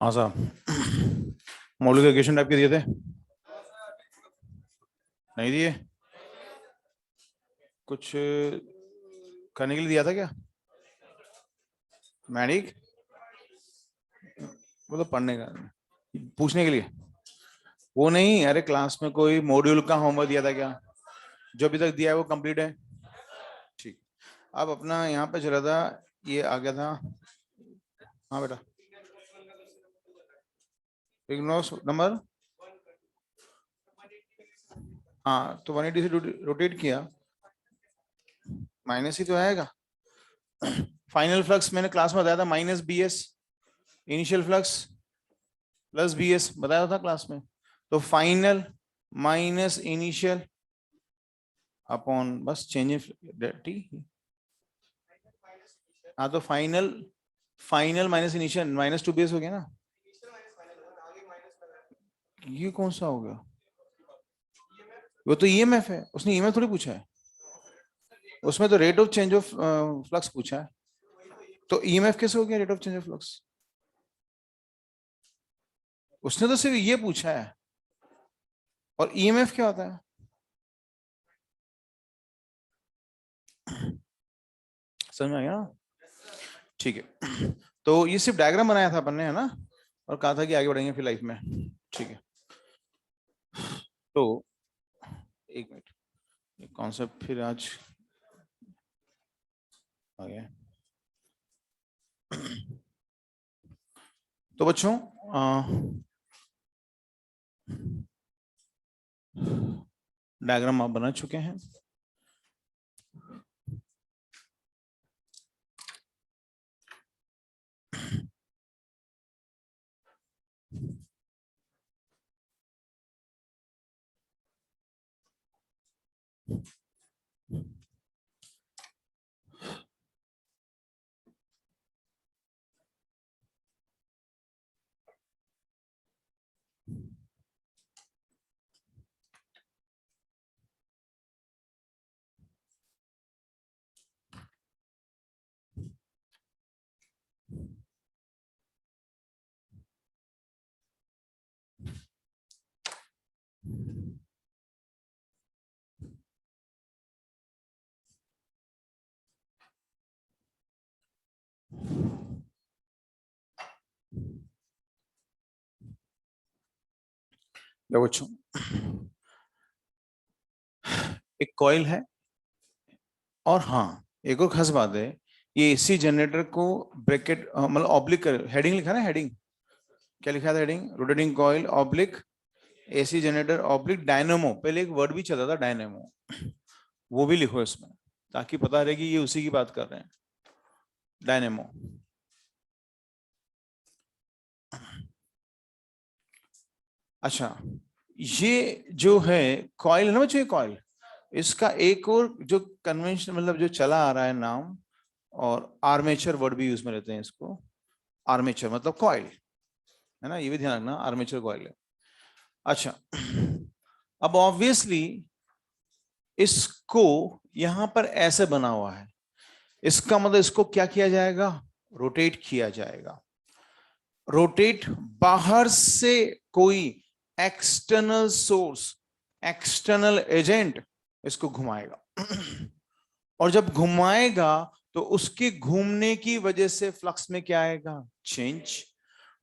हाँ साहब, मौलिक इक्वेशन टाइप के दिए थे, नहीं दिए? कुछ करने के लिए दिया था क्या? मैडिक, वो तो पढ़ने का, पूछने के लिए। वो नहीं, अरे क्लास में कोई मॉड्यूल का होमवर्क दिया था क्या? जो अभी तक दिया है वो कंप्लीट है? ठीक। अब अपना यहाँ पे चला था, ये आ गया था। हाँ बेटा, इग्नोस नंबर, हाँ तो 180 से रोटेट किया, माइनस ही तो आएगा। फाइनल फ्लक्स मैंने क्लास में बताया था minus B S, initial flux plus B S बताया था क्लास में। तो फाइनल माइनस इनिशियल अपॉन बस चेंज इन टी। हाँ तो final, final minus initial minus two B S हो गया ना। ये कौन सा हो गया? वो तो ईएमएफ है, उसने ईएमएफ थोड़ी पूछा है, उसमें तो rate of change of flux पूछा है। तो ईएमएफ कैसे हो गया rate of change of flux? उसने तो सिर्फ ये पूछा है। और ईएमएफ क्या होता है? समझ में आ गया ना? ठीक है, तो ये सिर्फ डायग्राम बनाया था अपन ने, है ना, और कहा था कि आगे बढ़ेंगे फिर लाइफ में। ठीक है, तो एक मिनट, ये कॉन्सेप्ट फिर आज आ गया। तो बच्चों, डायग्राम आप बना चुके हैं। लो बच्चों, एक कॉइल है, और हाँ एक और खास बात है, ये एसी जनरेटर को ब्रैकेट मतलब ऑब्लिक, हेडिंग लिखा ना, हेडिंग क्या लिखा था? Heading rotating coil oblique AC generator oblique dynamo, पहले एक वर्ड भी चलता था डायनेमो, वो भी लिखो इसमें ताकि पता रहे कि ये उसी की बात कर रहे हैं, डायनेमो। अच्छा, ये जो है कॉइल है ना बच्चों, ये कॉइल, इसका एक और जो कन्वेंशन मतलब जो चला आ रहा है नाम, और आर्मेचर वर्ड भी यूज में रहते हैं इसको, आर्मेचर मतलब कॉइल, है ना, ये भी ध्यान रखना, आर्मेचर कॉइल है। अच्छा, अब ऑब्वियसली इसको यहां पर ऐसे बना हुआ है, इसका मतलब इसको क्या किया जाएगा? रोटेट किया जाएगा। रोटेट, बाहर से कोई एक्सटर्नल सोर्स, एक्सटर्नल एजेंट इसको घुमाएगा और जब घुमाएगा तो उसके घूमने की वजह से फ्लक्स में क्या आएगा? चेंज।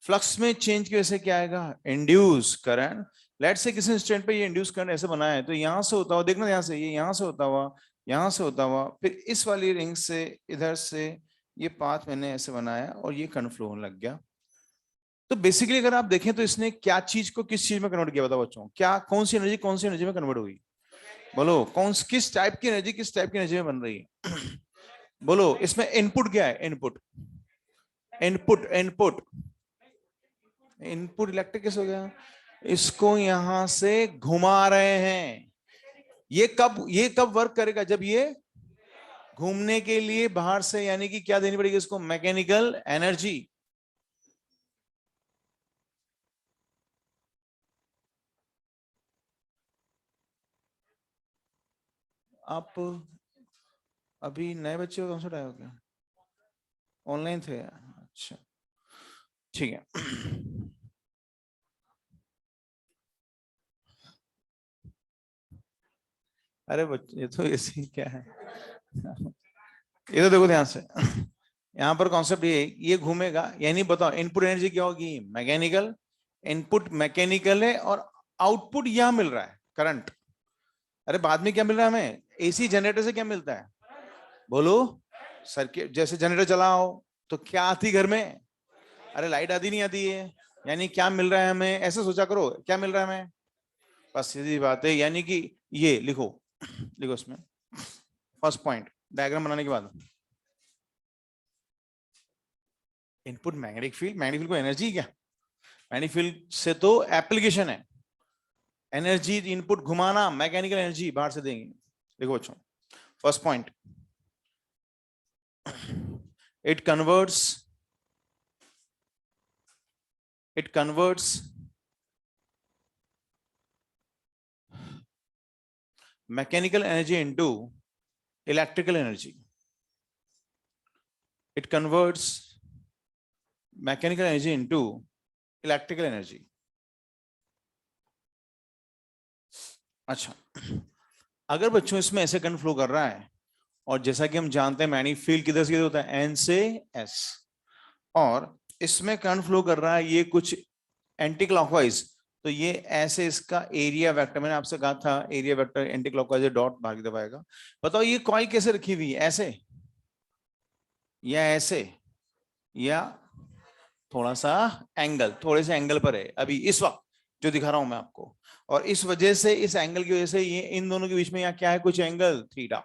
फ्लक्स में चेंज की वजह से क्या आएगा? Induce current. लेट से किसी इंस्टेंट पे ये इंड्यूस करंट ऐसे बनाया है, तो यहां से होता हुआ देखना, यहां से ये, यहां से होता हुआ, यहां से होता हुआ, फिर इस वाली रिंग से इधर से ये पाथ मैंने ऐसे बनाया और ये कन्फ्लो होने लग गया। तो बेसिकली अगर आप देखें तो इसने क्या चीज को किस चीज में कन्वर्ट किया? बताओ बच्चों, क्या कौन सी एनर्जी कौन सी एनर्जी में कन्वर्ट हुई? बोलो, कौन किस टाइप की एनर्जी किस टाइप की एनर्जी में बन रही है? बोलो, इसमें इनपुट क्या है? Input, input, input, input electric कैसे हो गया? इसको यहां से घुमा रहे हैं। ये कब वर्क करेगा? जब ये घूमने के लिए बाहर से, यानी कि क्या देनी पड़ेगी इसको? Mechanical energy. आप अभी नए बच्चे हो, कौन सा टाइम हो गया? ऑनलाइन थे? अच्छा, ठीक है। अरे बच्चे ये तो ऐसे क्या है, ये तो देखो ध्यान से, यहाँ पर कॉन्सेप्ट ये घूमेगा, यानी बताओ इनपुट एनर्जी क्या होगी, मैकेनिकल, इनपुट मैकेनिकल है और आउटपुट यहां मिल रहा है करंट। अरे बाद में क्या मिल रहा है हमें, एसी जनरेटर से क्या मिलता है, बोलो, सर्किट जैसे जनरेटर चलाओ तो क्या आती घर में, अरे लाइट आती नहीं आती है, यानी क्या मिल रहा है हमें, ऐसे सोचा करो क्या मिल रहा है हमें, बस सीधी बात है, यानी कि ये लिखो, लिखो इसमें फर्स्ट पॉइंट डायग्राम बनाने के बाद, input magnetic field, magnetic field को एनर्जी क्या, मैग्नेटिक फील्ड से तो एप्लीकेशन है, एनर्जी इनपुट घुमाना, मैकेनिकल एनर्जी बाहर से देंगे। देखो बच्चों first point, it converts mechanical energy into electrical energy, it converts mechanical energy into electrical energy। अच्छा, अगर बच्चों इसमें ऐसे करंट फ्लो कर रहा है, और जैसा कि हम जानते हैं मैग्नेटिक फील्ड किधर से होता है, एन से एस, और इसमें करंट फ्लो कर रहा है ये कुछ एंटी क्लॉकवाइज, तो ये ऐसे इसका एरिया वेक्टर, मैंने आपसे कहा था area vector anti clockwise dot बाहर की तरफ आएगा। बताओ ये कॉइल कैसे रखी हुई है, ऐसे या ऐसे, या थोड़ा सा एंगल, थोड़े से एंगल पर है अभी इस वक्त जो दिखा रहा हूं मैं आपको, और इस वजह से, इस एंगल की वजह से ये इन दोनों के बीच में यहाँ क्या है, कुछ एंगल थीटा।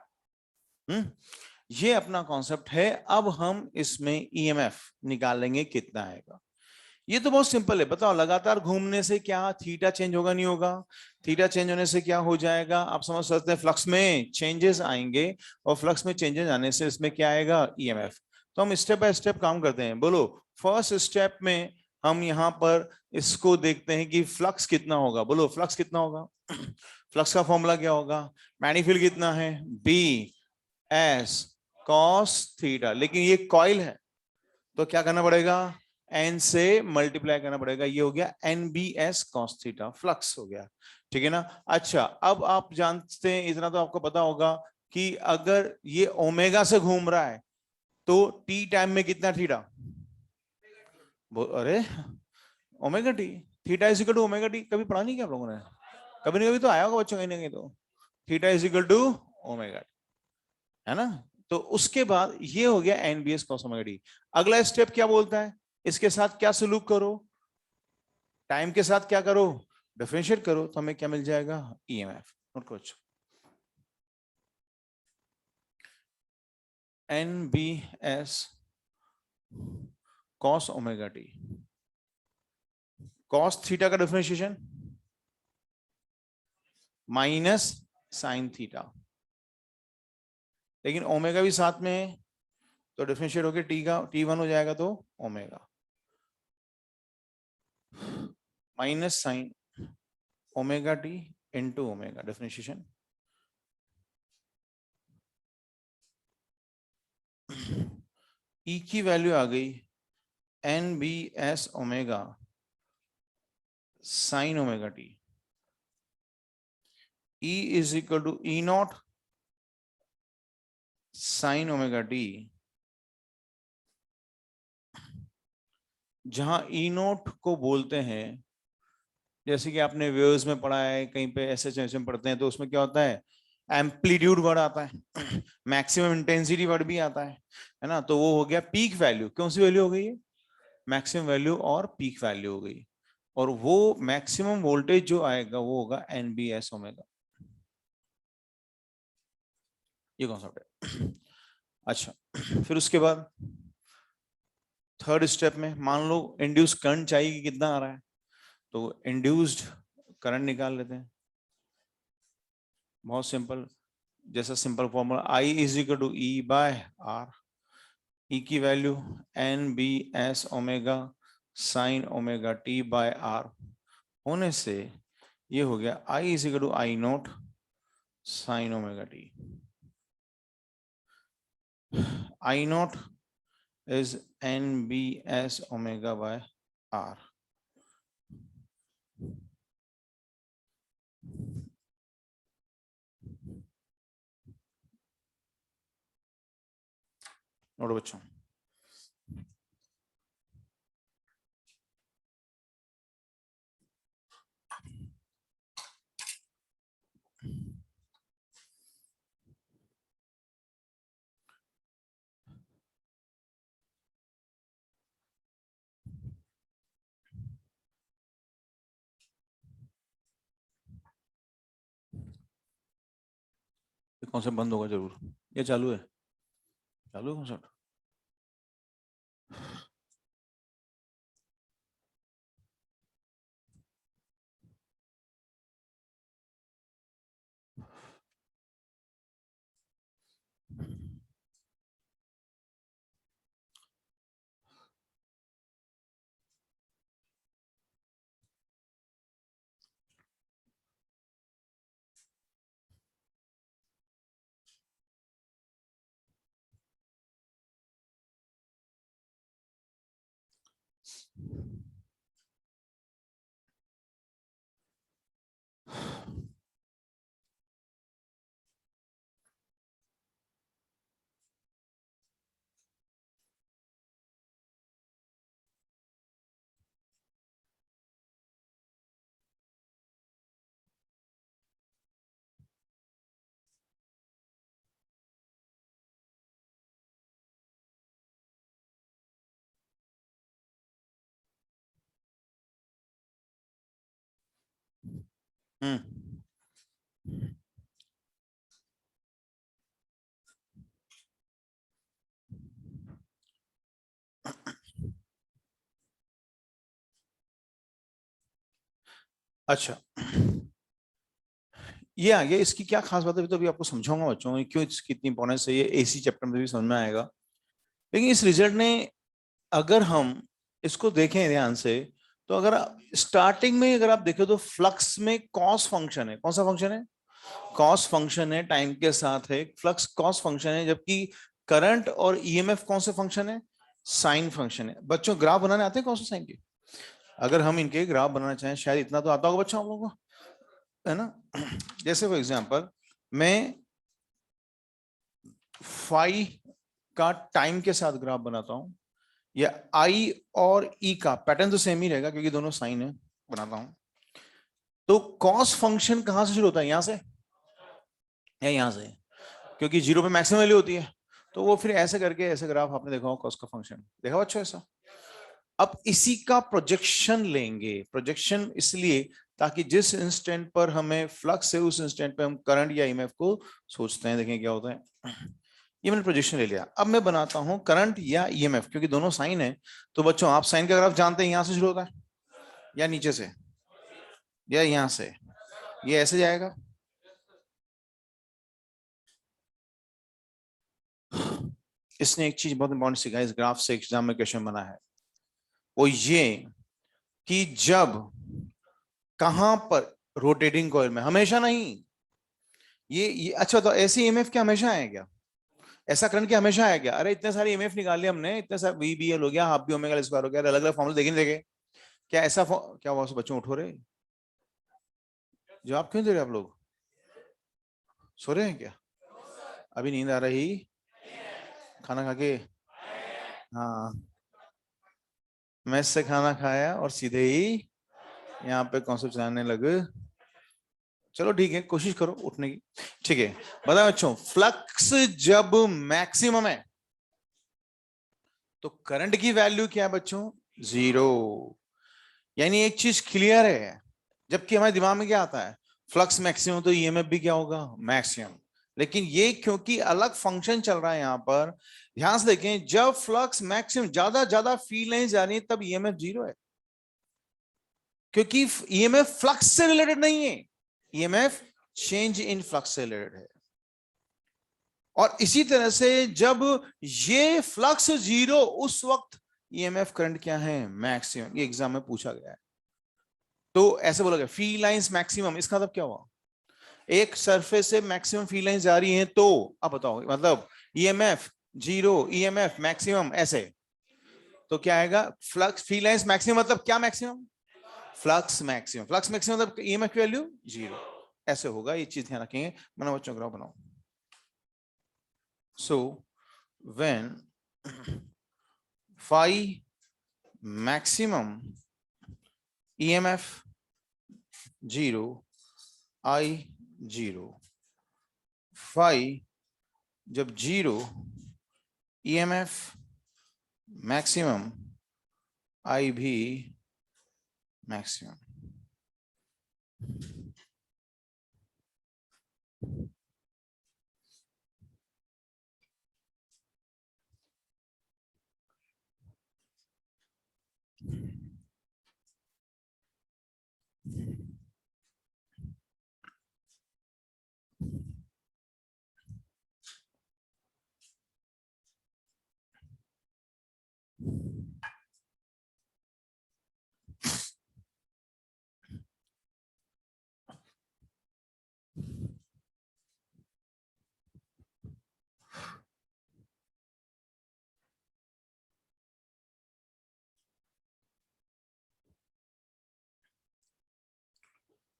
ये अपना कॉन्सेप्ट है। अब हम इसमें ईएमएफ निकालेंगे कितना आएगा, ये तो बहुत सिंपल है, बताओ लगातार घूमने से क्या थीटा चेंज होगा, नहीं होगा, थीटा चेंज होने से क्या हो जाएगा, आप समझ सकते हैं, फ्लक्स में चेंजेस आएंगे, और फ्लक्स में चेंजेस आने से इसमें क्या आएगा, ईएमएफ। तो हम स्टेप बाय स्टेप काम करते हैं, बोलो फर्स्ट स्टेप में हम यहाँ पर इसको देखते हैं कि फ्लक्स कितना होगा, बोलो फ्लक्स कितना होगा, फ्लक्स का फॉर्मूला क्या होगा, मैग्नेटिक फील्ड कितना है, बी एस कॉस थीटा, लेकिन ये कॉइल है तो क्या करना पड़ेगा, एन से मल्टीप्लाई करना पड़ेगा, ये हो गया N B S cos theta, flux हो गया, ठीक है ना। अच्छा अब आप जानते हैं, इतना तो आपको पता होगा कि अगर ये ओमेगा से घूम रहा है तो टी टाइम में कितना थीटा, अरे omega T, theta is equal to omega T, कभी पढ़ा नहीं क्या आप लोगों ने, कभी नहीं कभी तो आया होगा बच्चों, कहीं ना कहीं तो, theta is equal to omega, है ना। तो उसके बाद ये हो गया एनबीएस कॉस ओमेगा टी। अगला स्टेप क्या बोलता है, इसके साथ क्या सलूक करो, टाइम के साथ क्या करो, डिफरेंशिएट करो, तो हमें क्या मिल जाएगा, ईएमएफ। नोट करो, NBS cos omega T, cos theta का डिफरेंशिएशन माइनस साइन थीटा, लेकिन ओमेगा भी साथ में है तो डिफरेंशिएट होकर टी का T1 हो जाएगा, तो omega minus sine omega T into omega, differentiation E की वैल्यू आ गई N B S omega sine omega T, E is equal to E naught sine omega T, जहां ई नोट को बोलते हैं, जैसे कि आपने वेव्स में पढ़ा है, कहीं पे ऐसे में पढ़ते हैं, तो उसमें क्या होता है, एम्पलीट्यूड वर्ड आता है, मैक्सिमम इंटेंसिटी वर्ड भी आता है ना, तो वो हो गया पीक वैल्यू, कौन सी वैल्यू हो गई है, मैक्सिमम वैल्यू और पीक वैल्यू हो गई, और वो मैक्सिमम वोल्टेज जो आएगा वो होगा एनबीएस ओमेगा, ये कॉन्सेप्ट है। अच्छा फिर उसके बाद थर्ड स्टेप में मान लो इंड्यूस करंट चाहिए कि कितना आ रहा है, तो इंड्यूस्ड करंट निकाल लेते हैं, बहुत सिंपल, जैसा simple formula I is equal to E by R, E की value N B S omega sine omega T by R होने से ये हो गया I is equal to I naught sine omega T, I naught is NBS omega by R. Note बच्चों, concept बंद होगा जरूर, ये चालू है, चालू है कॉन्सेप्ट। हम्म। अच्छा, ये आ गया, इसकी क्या खास बात है तो अभी आपको समझाऊंगा बच्चों, क्यों इसकी इतनी इंपॉर्टेंस है, ये एसी चैप्टर में भी समझ में आएगा। लेकिन इस रिजल्ट ने, अगर हम इसको देखें ध्यान से, तो अगर स्टार्टिंग में अगर आप देखें तो फ्लक्स में कॉस फंक्शन है, कौन सा फंक्शन है, कॉस फंक्शन है, टाइम के साथ है, फ्लक्स कॉस फंक्शन है, जबकि करंट और ईएमएफ कौन से फंक्शन है, साइन फंक्शन है। बच्चों ग्राफ बनाने आते हैं कौन से साइन के, अगर हम इनके ग्राफ बनाना चाहें, शायद इतना तो आता होगा बच्चों आप लोगों को, है ना। जैसे फॉर एग्जांपल मैं फाई का टाइम के साथ ग्राफ बनाता हूं, या आई और ई का पैटर्न तो सेम ही रहेगा क्योंकि दोनों साइन है, बनाता हूं, तो कॉस फंक्शन कहां से शुरू होता है, यहां से या यहां से, क्योंकि जीरो पे मैक्सिमम वैल्यू होती है, तो वो फिर ऐसे करके ऐसे ग्राफ आपने देखा होगा, कॉस का फंक्शन देखा अच्छा ऐसा। अब इसी का प्रोजेक्शन लेंगे, प्रोजेक्शन इसलिए ताकि जिस इंस्टेंट पर हमें फ्लक्स है उस इंस्टेंट पे हम करंट या ईएमएफ को सोचते हैं, देखें क्या होता है। ये मैंने प्रोजेक्शन ले लिया, अब मैं बनाता हूं करंट या ईएमएफ, क्योंकि दोनों साइन है। तो बच्चों आप साइन का ग्राफ जानते हैं, यहां से शुरू होता है या नीचे से या यहां से, ये ऐसे जाएगा। इसने एक चीज बहुत इंपॉर्टेंट सीखा इस ग्राफ से, एग्जाम में क्वेश्चन बना है, वो ये कि जब कहां पर रोटेटिंग कॉइल में, हमेशा नहीं, ये अच्छा, तो ऐसे ईएमएफ क्या हमेशा आए क्या, ऐसा करंट क्या हमेशा आया क्या, अरे इतने सारे ईएमएफ निकाल लिए हमने, इतने सारे वी बी एल हो गया, हाफ बी ओमेगा स्क्वायर हो गया, अलग अलग फॉर्मूले देखे नहीं देखे, क्या ऐसा क्या हुआ, बच्चों उठो रहे, जवाब क्यों दे रहे आप लोग, सो रहे हैं क्या, अभी नींद आ रही, खाना खा के, हाँ, मैस से खाना खाया और सीधे ही यहाँ पे कॉन्सेप्ट चलाने लगे, चलो ठीक है, कोशिश करो उठने की, ठीक है। बताओ बच्चों, फ्लक्स जब मैक्सिमम है तो करंट की वैल्यू क्या है बच्चों, जीरो, यानी एक चीज क्लियर है, जबकि हमारे दिमाग में क्या आता है, फ्लक्स मैक्सिमम तो ईएमएफ भी क्या होगा, मैक्सिमम, लेकिन ये क्योंकि अलग फंक्शन चल रहा है यहां पर, ध्यान से देखें, जब फ्लक्स मैक्सिमम ज्यादा ज्यादा फील नहीं जा रही तब ईएमएफ जीरो है, क्योंकि ईएमएफ फ्लक्स से रिलेटेड नहीं है, ईएमएफ चेंज इन फ्लक्स से रिलेटेड है। और इसी तरह से जब ये फ्लक्स जीरो, उस वक्त ईएमएफ करंट क्या है, मैक्सिमम, ये एग्जाम में पूछा गया है। तो ऐसे बोला गया फी लाइंस मैक्सिमम, इसका मतलब क्या हुआ, एक सरफेस से मैक्सिमम फी लाइंस जा रही हैं, तो अब बताओ मतलब ईएमएफ जीरो, ईएमएफ मैक्सिमम, ऐसे तो क्या आएगा, फ्लक्स फ्री लाइंस मैक्सिमम मतलब क्या maximum, flux maximum, flux maximum मतलब ईएमएफ की वैल्यू 0, ऐसे होगा, ये चीज ध्यान रखेंगे। बनाओ बच्चों, ग्राफ बनाओ। So when phi maximum EMF 0, I 0, phi जब 0, EMF मैक्सिमम, I भी मैक्सिमम।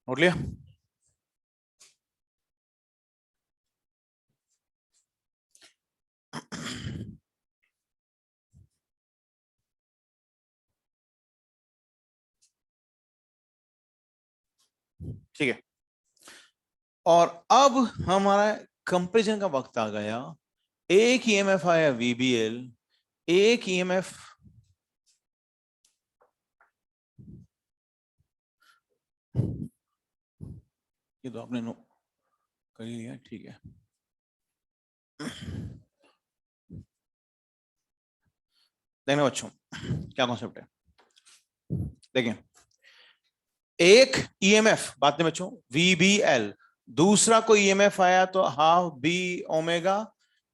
नोट लिया? ठीक है, और अब हमारा कंपेरिजन का वक्त आ गया। एक ईएमएफ आया VBL, एक ईएमएफ ये तो आपने नो कर ही लिया, ठीक है। देखना बच्चों क्या कॉन्सेप्ट है, देखिए एक ईएमएफ बात में बच्चों VBL, दूसरा कोई ईएमएफ आया तो half B omega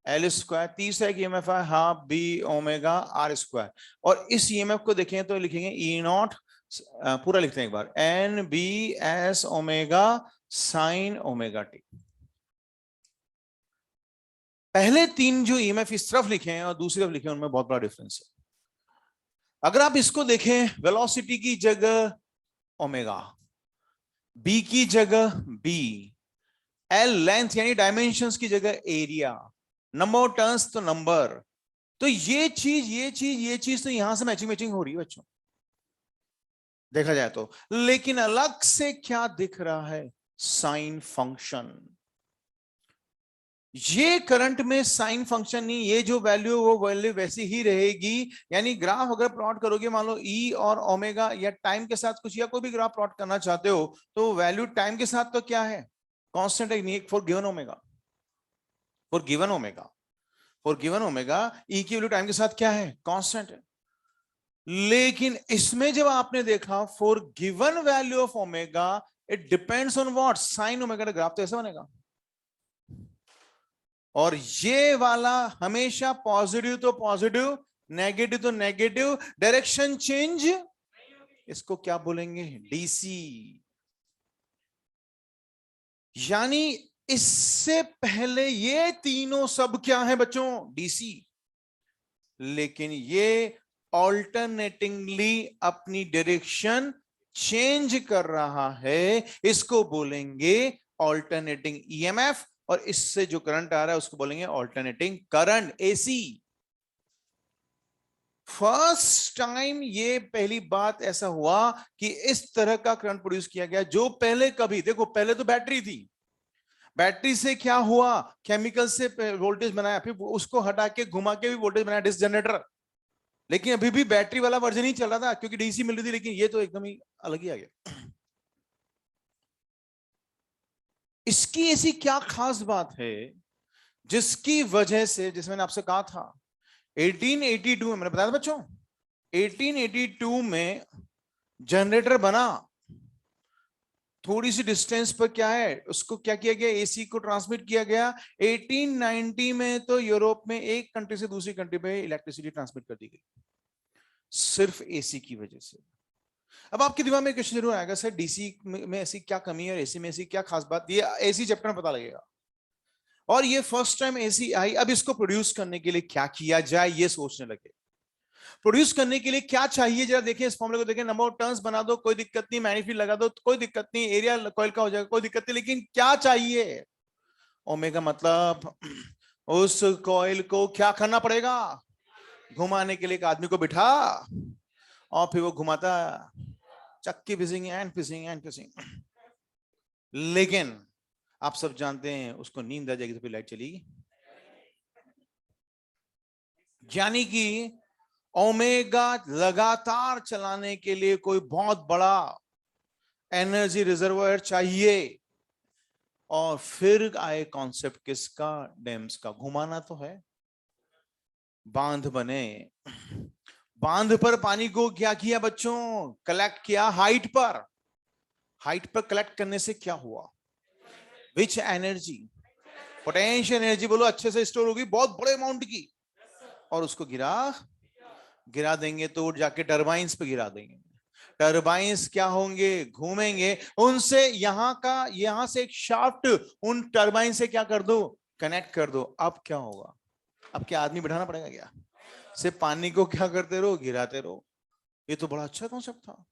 L square, तीसरा एक ईएमएफ आया half B omega R square, और इस ईएमएफ को देखें तो लिखेंगे ई नॉट, पूरा लिखते हैं एक बार, NBS omega sine omega T. पहले तीन जो ईएमएफ इस तरफ लिखे हैं और दूसरी तरफ लिखे हैं उनमें बहुत बड़ा डिफरेंस है। अगर आप इसको देखें, वेलोसिटी की जगह ओमेगा, बी की जगह बी, एल लेंथ यानी डायमेंशंस की जगह एरिया, नंबर टर्न्स तो नंबर, तो ये चीज तो यहां से मैचिंग मैचिंग हो रही है बच्चों, देखा जाए तो। लेकिन अलग से क्या दिख रहा है, साइन फंक्शन। ये करंट में साइन फंक्शन नहीं, ये जो वैल्यू वो वैल्यू वैसी ही रहेगी। यानी ग्राफ अगर प्लॉट करोगे, मान लो ई और ओमेगा या टाइम के साथ कुछ या कोई भी ग्राफ प्लॉट करना चाहते हो, तो वैल्यू टाइम के साथ तो क्या है, कांस्टेंट है, नहीं for given omega, for given omega, for given omega E की वैल्यू टाइम के साथ क्या है, कांस्टेंट है। लेकिन इसमें जब आपने देखा for given value of omega it depends on what, sine omega, graph तो ऐसा बनेगा। और ये वाला हमेशा पॉजिटिव तो पॉजिटिव, नेगेटिव तो नेगेटिव, डायरेक्शन चेंज, इसको क्या बोलेंगे, डीसी। यानी इससे पहले ये तीनों सब क्या है बच्चों, डीसी, लेकिन ये ऑल्टरनेटिंगली अपनी डायरेक्शन चेंज कर रहा है, इसको बोलेंगे ऑल्टरनेटिंग ईएमएफ, और इससे जो करंट आ रहा है उसको बोलेंगे alternating current, AC. First time ये पहली बात ऐसा हुआ कि इस तरह का करंट प्रोड्यूस किया गया, जो पहले कभी, देखो पहले तो बैटरी थी, बैटरी से क्या हुआ, केमिकल से वोल्टेज बनाया, फिर उसको हटा के घुमा के भी वोल्टेज बनाया, डिस्क जनरेटर। लेकिन अभी भी बैटरी वाला वर्जन ही चल रहा था क्योंकि डीसी मिल रही थी, लेकिन ये तो एकदम ही अलग ही आ गया। इसकी ऐसी क्या खास बात है जिसकी वजह से, जिस मैंने आपसे कहा था 1882 में, मैंने बताया था बच्चों 1882 में जनरेटर बना, थोड़ी सी डिस्टेंस पर क्या है उसको क्या किया गया, एसी को ट्रांसमिट किया गया। 1890 में तो यूरोप में एक कंट्री से दूसरी कंट्री पे इलेक्ट्रिसिटी ट्रांसमिट कर दी गई, सिर्फ एसी की वजह से। अब आपके दिमाग में क्वेश्चन जरूर आएगा, सर डीसी में ऐसी क्या कमी है और एसी में ऐसी क्या खास बात, ये एसी चैप्टर में पता लगेगा। और ये फर्स्ट टाइम एसी आई, अब इसको प्रोड्यूस करने के लिए क्या किया जाए ये सोचने लगे। प्रोड्यूस करने के लिए क्या चाहिए, जरा देखिए इस फॉर्मूले को देखें। नंबर ऑफ टर्न्स बना दो, कोई दिक्कत नहीं, मैग्नीफाइड लगा दो, कोई दिक्कत नहीं, एरिया कॉइल का हो जाएगा, कोई दिक्कत नहीं, लेकिन क्या चाहिए? ओमेगा। मतलब उस कॉइल को क्या करना पड़ेगा? घुमाने के लिए एक आदमी को बिठा और फिर वो घुमाता, चक्की phishing and phishing and phishing. लेकिन आप सब जानते हैं उसको नींद आ जाएगी तो फिर लाइट चलेगी। यानी कि ओमेगा लगातार चलाने के लिए कोई बहुत बड़ा एनर्जी रिजर्वायर चाहिए। और फिर आए कॉन्सेप्ट किसका? डैम्स का। घुमाना तो है, बांध बने। बांध पर पानी को क्या किया बच्चों? कलेक्ट किया हाइट पर। हाइट पर कलेक्ट करने से क्या हुआ? Which energy? पोटेंशियल एनर्जी बोलो, अच्छे से स्टोर होगी बहुत बड़े अमाउंट की, और उसको गिरा देंगे तो जाके टरबाइंस पे गिरा देंगे। टरबाइंस क्या होंगे? घूमेंगे। उनसे यहां से एक शाफ्ट उन टरबाइन से क्या कर दो? कनेक्ट कर दो। अब क्या होगा? अब क्या आदमी बिठाना पड़ेगा क्या? सिर्फ पानी को क्या करते रहो? गिराते रहो। ये तो बड़ा अच्छा कॉन्सेप्ट था।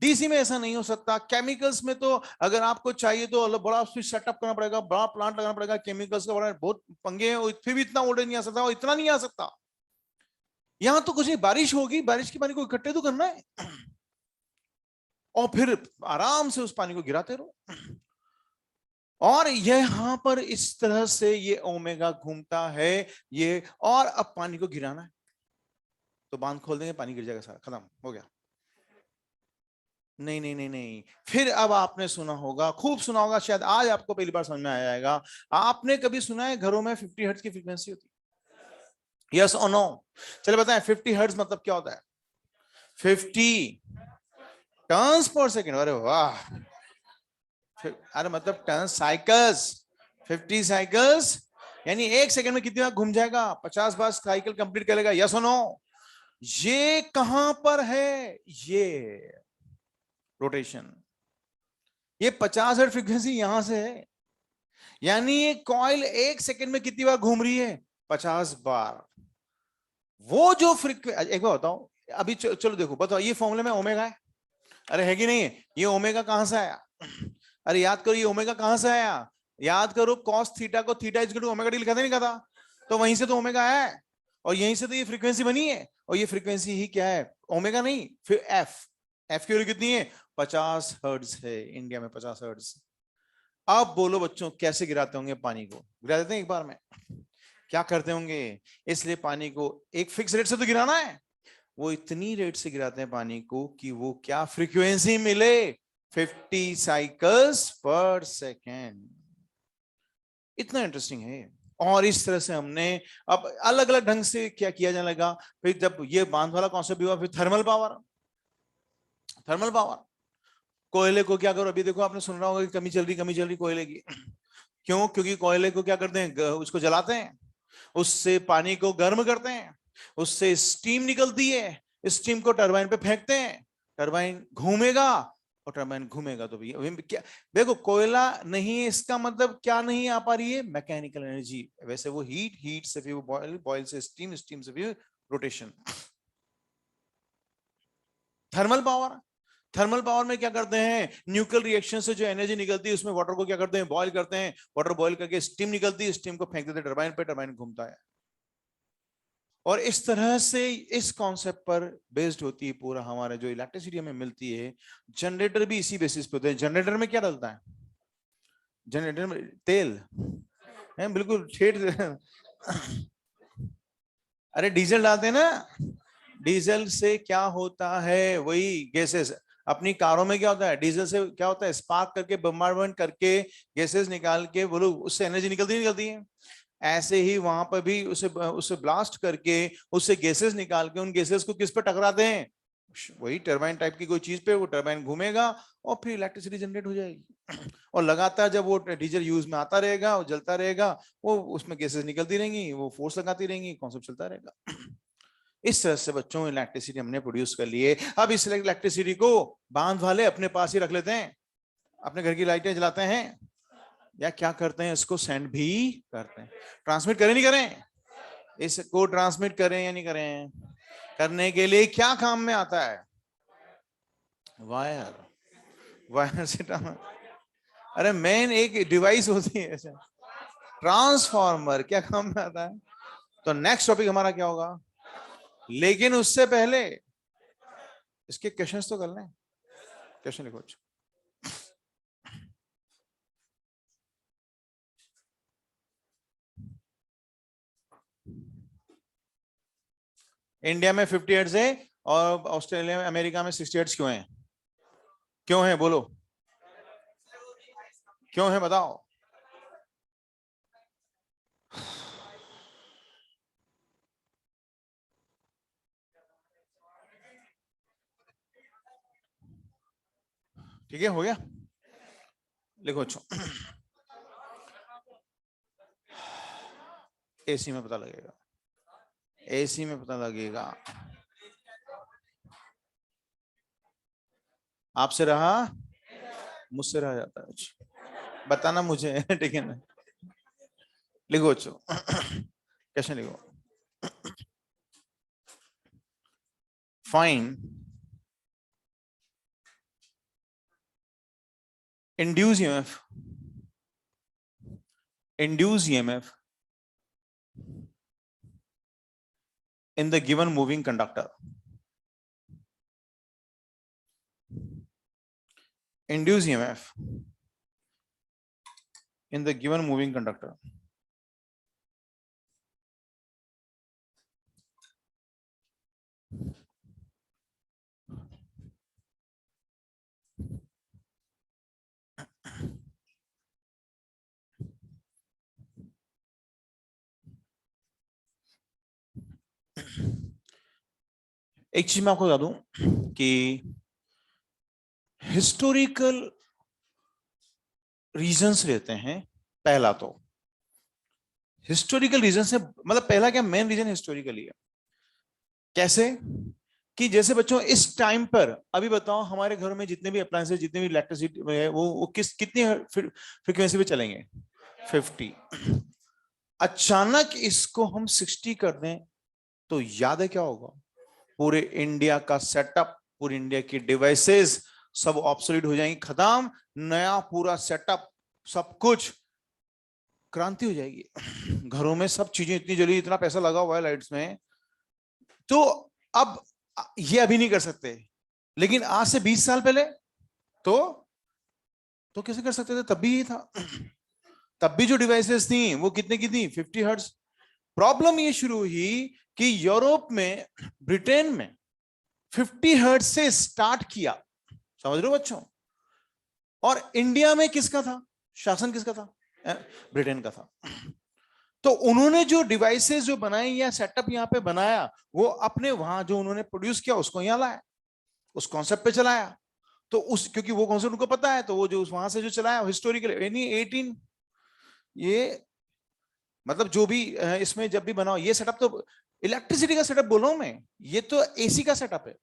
डीसी में ऐसा नहीं हो सकता। केमिकल्स में तो अगर आपको चाहिए तो बड़ा सेटअप करना पड़ेगा, बड़ा प्लांट लगाना पड़ेगा, केमिकल्स का बड़ा बहुत पंगे हैं, फिर भी इतना वोल्टेज नहीं आ सकता और इतना नहीं आ सकता। यहां तो कुछ नहीं, बारिश होगी, बारिश के पानी को इकट्ठे तो करना है और फिर आराम से उस पानी को गिराते रहो। और यहां पर इस तरह से ये ओमेगा घूमता है ये। और अब पानी को गिराना है तो बांध खोल देंगे, पानी गिर जाएगा, सारा खत्म हो गया। नहीं नहीं नहीं नहीं, फिर अब आपने सुना होगा, खूब सुना होगा, शायद आज आपको पहली बार समझ में आ जाएगा। आपने कभी सुना है घरों में 50 हर्ट्ज की फ्रीक्वेंसी होती है? यस और नो? चलिए बताएं 50 हर्ट्ज मतलब क्या होता है? 50 टर्न्स पर सेकेंड। अरे वाह! अरे मतलब टर्न साइकिल्स, 50 साइकिल्स यानी एक सेकंड में कितनी बार घूम जाएगा? 50 बार साइकिल कंप्लीट करेगा। यस और नो? ये कहां पर है? ये रोटेशन, ये 50 हर्ट्ज फ्रीक्वेंसी यहां से है। यानी ये कॉइल एक सेकंड में कितनी बार घूम रही है? 50 बार। वो जो फ्रीक्वेंसी, एक बार बताओ अभी, चलो देखो, बताओ ये फॉर्मूले में ओमेगा है, अरे है कि नहीं है? ये ओमेगा कहां से आया? अरे याद करो, ये ओमेगा कहां से आया? याद करो, कॉस थीटा को theta is equal to omega T लिखा था, नहीं लिखा था? तो वहीं से तो ओमेगा है और यहीं से तो ये फ्रीक्वेंसी बनी है। और ये फ्रीक्वेंसी ही क्या है? ओमेगा नहीं, फिर एफ। एफ की वैल्यू कितनी है? 50 हर्ट्ज है, इंडिया में 50 हर्ट्ज। अब बोलो बच्चों, कैसे गिराते होंगे पानी को? गिरा देते हैं एक बार में? क्या करते होंगे? इसलिए पानी को एक फिक्स रेट से तो गिराना है। वो इतनी रेट से गिराते हैं पानी को कि वो क्या फ्रीक्वेंसी मिले? 50 साइकिल्स पर सेकेंड। इतना इंटरेस्टिंग है। और इस तरह से हमने अब अलग अलग ढंग से क्या किया जाने लगा। फिर जब ये बांध वाला कॉन्सेप्ट हुआ, फिर थर्मल पावर। थर्मल पावर, कोयले को क्या करो, अभी देखो आपने सुन रहा होगा कि कमी चल रही कोयले की। क्यों? क्योंकि कोयले को क्या करते हैं? उसको जलाते हैं, उससे पानी को गर्म करते हैं, उससे स्टीम निकलती है, स्टीम को टरबाइन पे फेंकते हैं, टरबाइन घूमेगा और टरबाइन घूमेगा तो भैया क्या? देखो कोयला नहीं, इसका मतलब क्या नहीं आ पा रही है? Mechanical energy. वैसे वो हीट से फिर बॉयल, बॉयल से स्टीम, स्टीम से फिर rotation. Thermal power, thermal power में क्या करते हैं? न्यूक्लियर रिएक्शन से जो एनर्जी निकलती है उसमें वाटर को क्या करते हैं? बॉयल करते हैं, वाटर बॉयल करके स्टीम निकलती है, स्टीम को फेंक देते हैं टरबाइन पे, टरबाइन घूमता है। और इस तरह से इस कॉन्सेप्ट पर बेस्ड होती है पूरा हमारा जो इलेक्ट्रिसिटी हमें मिलती है। जनरेटर भी इसी बेसिस पे होते हैं। जनरेटर में क्या डलता है? जनरेटर में तेल है, बिल्कुल ठेठ। अरे डीजल डालते हैं ना। डीजल से क्या होता है? वही गैसेस। अपनी कारों में क्या होता है? डीजल से क्या होता है? स्पार्क करके, बम्बार्डमेंट करके, गैसेस निकाल के, बोलो उससे एनर्जी निकलती है। ऐसे ही वहां पर भी उसे उसे ब्लास्ट करके, उससे गैसेस निकाल के, उन गैसेस को किस पे टकराते हैं? वही टरबाइन टाइप की कोई चीज पे, वो टरबाइन घूमेगा और फिर इलेक्ट्रिसिटी जनरेट हो जाएगी। और लगातार जब वो डीजल यूज में आता रहेगा, वो जलता रहेगा, वो उसमें गैसेस निकलती रहेंगी, वो फोर्स लगाती रहेंगी, कॉन्सेप्ट चलता रहेगा। इस तरह से बच्चों इलेक्ट्रिसिटी हमने प्रोड्यूस कर लिए। अब इस इलेक्ट्रिसिटी को बांध वाले अपने पास ही रख लेते हैं, अपने घर की लाइटें जलाते हैं, या क्या करते हैं? इसको सेंड भी करते हैं। ट्रांसमिट करें नहीं करें? इसको ट्रांसमिट करें या नहीं करें? करने के लिए क्या काम में आता है? वायर। वायर से अरे मेन एक डिवाइस होती है ऐसा, ट्रांसफार्मर क्या काम में आता है? तो नेक्स्ट टॉपिक हमारा क्या होगा? लेकिन उससे पहले इसके क्वेश्चंस तो कर लें। क्वेश्चन लिखो। इंडिया में 50 हर्ट्ज है और ऑस्ट्रेलिया में, अमेरिका में 60 हर्ट्ज क्यों है? क्यों है बोलो, क्यों है बताओ। ठीक है, हो गया। लिखो अच्छा। एसी में पता लगेगा, एसी में पता लगेगा। आपसे रहा, मुझसे रह जाता है कुछ, बताना मुझे। ठीक है ना? लिखो अच्छा। क्वेश्चन लिखो। Fine induce EMF, induce EMF in the given moving conductor. Induce EMF in the given moving conductor. एक चीज मैं आपको बता दूं कि हिस्टोरिकल रीजंस रहते हैं। पहला तो हिस्टोरिकल रीजन से मतलब पहला क्या, मेन रीजन हिस्टोरिकली है। कैसे? कि जैसे बच्चों इस टाइम पर अभी बताओ हमारे घरों में जितने भी अप्लायंसेस, जितने भी इलेक्ट्रिसिटी है वो किस कितनी फ्रीक्वेंसी पे चलेंगे? 50। अचानक इसको हम 60 कर दें तो याद है क्या होगा? पूरे इंडिया का सेटअप, पूरी इंडिया की डिवाइसेस सब ऑब्सोलीट हो जाएंगी, खत्म। नया पूरा सेटअप, सब कुछ क्रांति हो जाएगी। घरों में सब चीजें इतनी जल्दी, इतना पैसा लगा हुआ है लाइट्स में, तो अब ये अभी नहीं कर सकते, लेकिन आज से 20 साल पहले तो कैसे कर सकते थे? तब भी ये था। तब भी जो डिवाइसेस थी वो कितने की थी? 50 हर्ट्ज। प्रॉब्लम ये शुरू हुई कि यूरोप में, ब्रिटेन में 50 हर्ट्ज से स्टार्ट किया, समझ रहे हो बच्चों? और इंडिया में किसका था शासन? किसका था? ब्रिटेन का था। तो उन्होंने जो डिवाइसेस जो बनाए या सेटअप यहां पे बनाया, वो अपने वहां जो उन्होंने प्रोड्यूस किया उसको यहां लाया, उस कॉन्सेप्ट पे चलाया। तो उस, क्योंकि वो कॉन्सेप्ट उनको पता है, तो वो जो वहां से जो चलाया हिस्टोरिकल यानी 18, ये मतलब जो भी इसमें जब भी बनाओ ये सेटअप, तो इलेक्ट्रिसिटी का सेटअप बोल रहा हूं मैं, ये तो एसी का सेटअप है।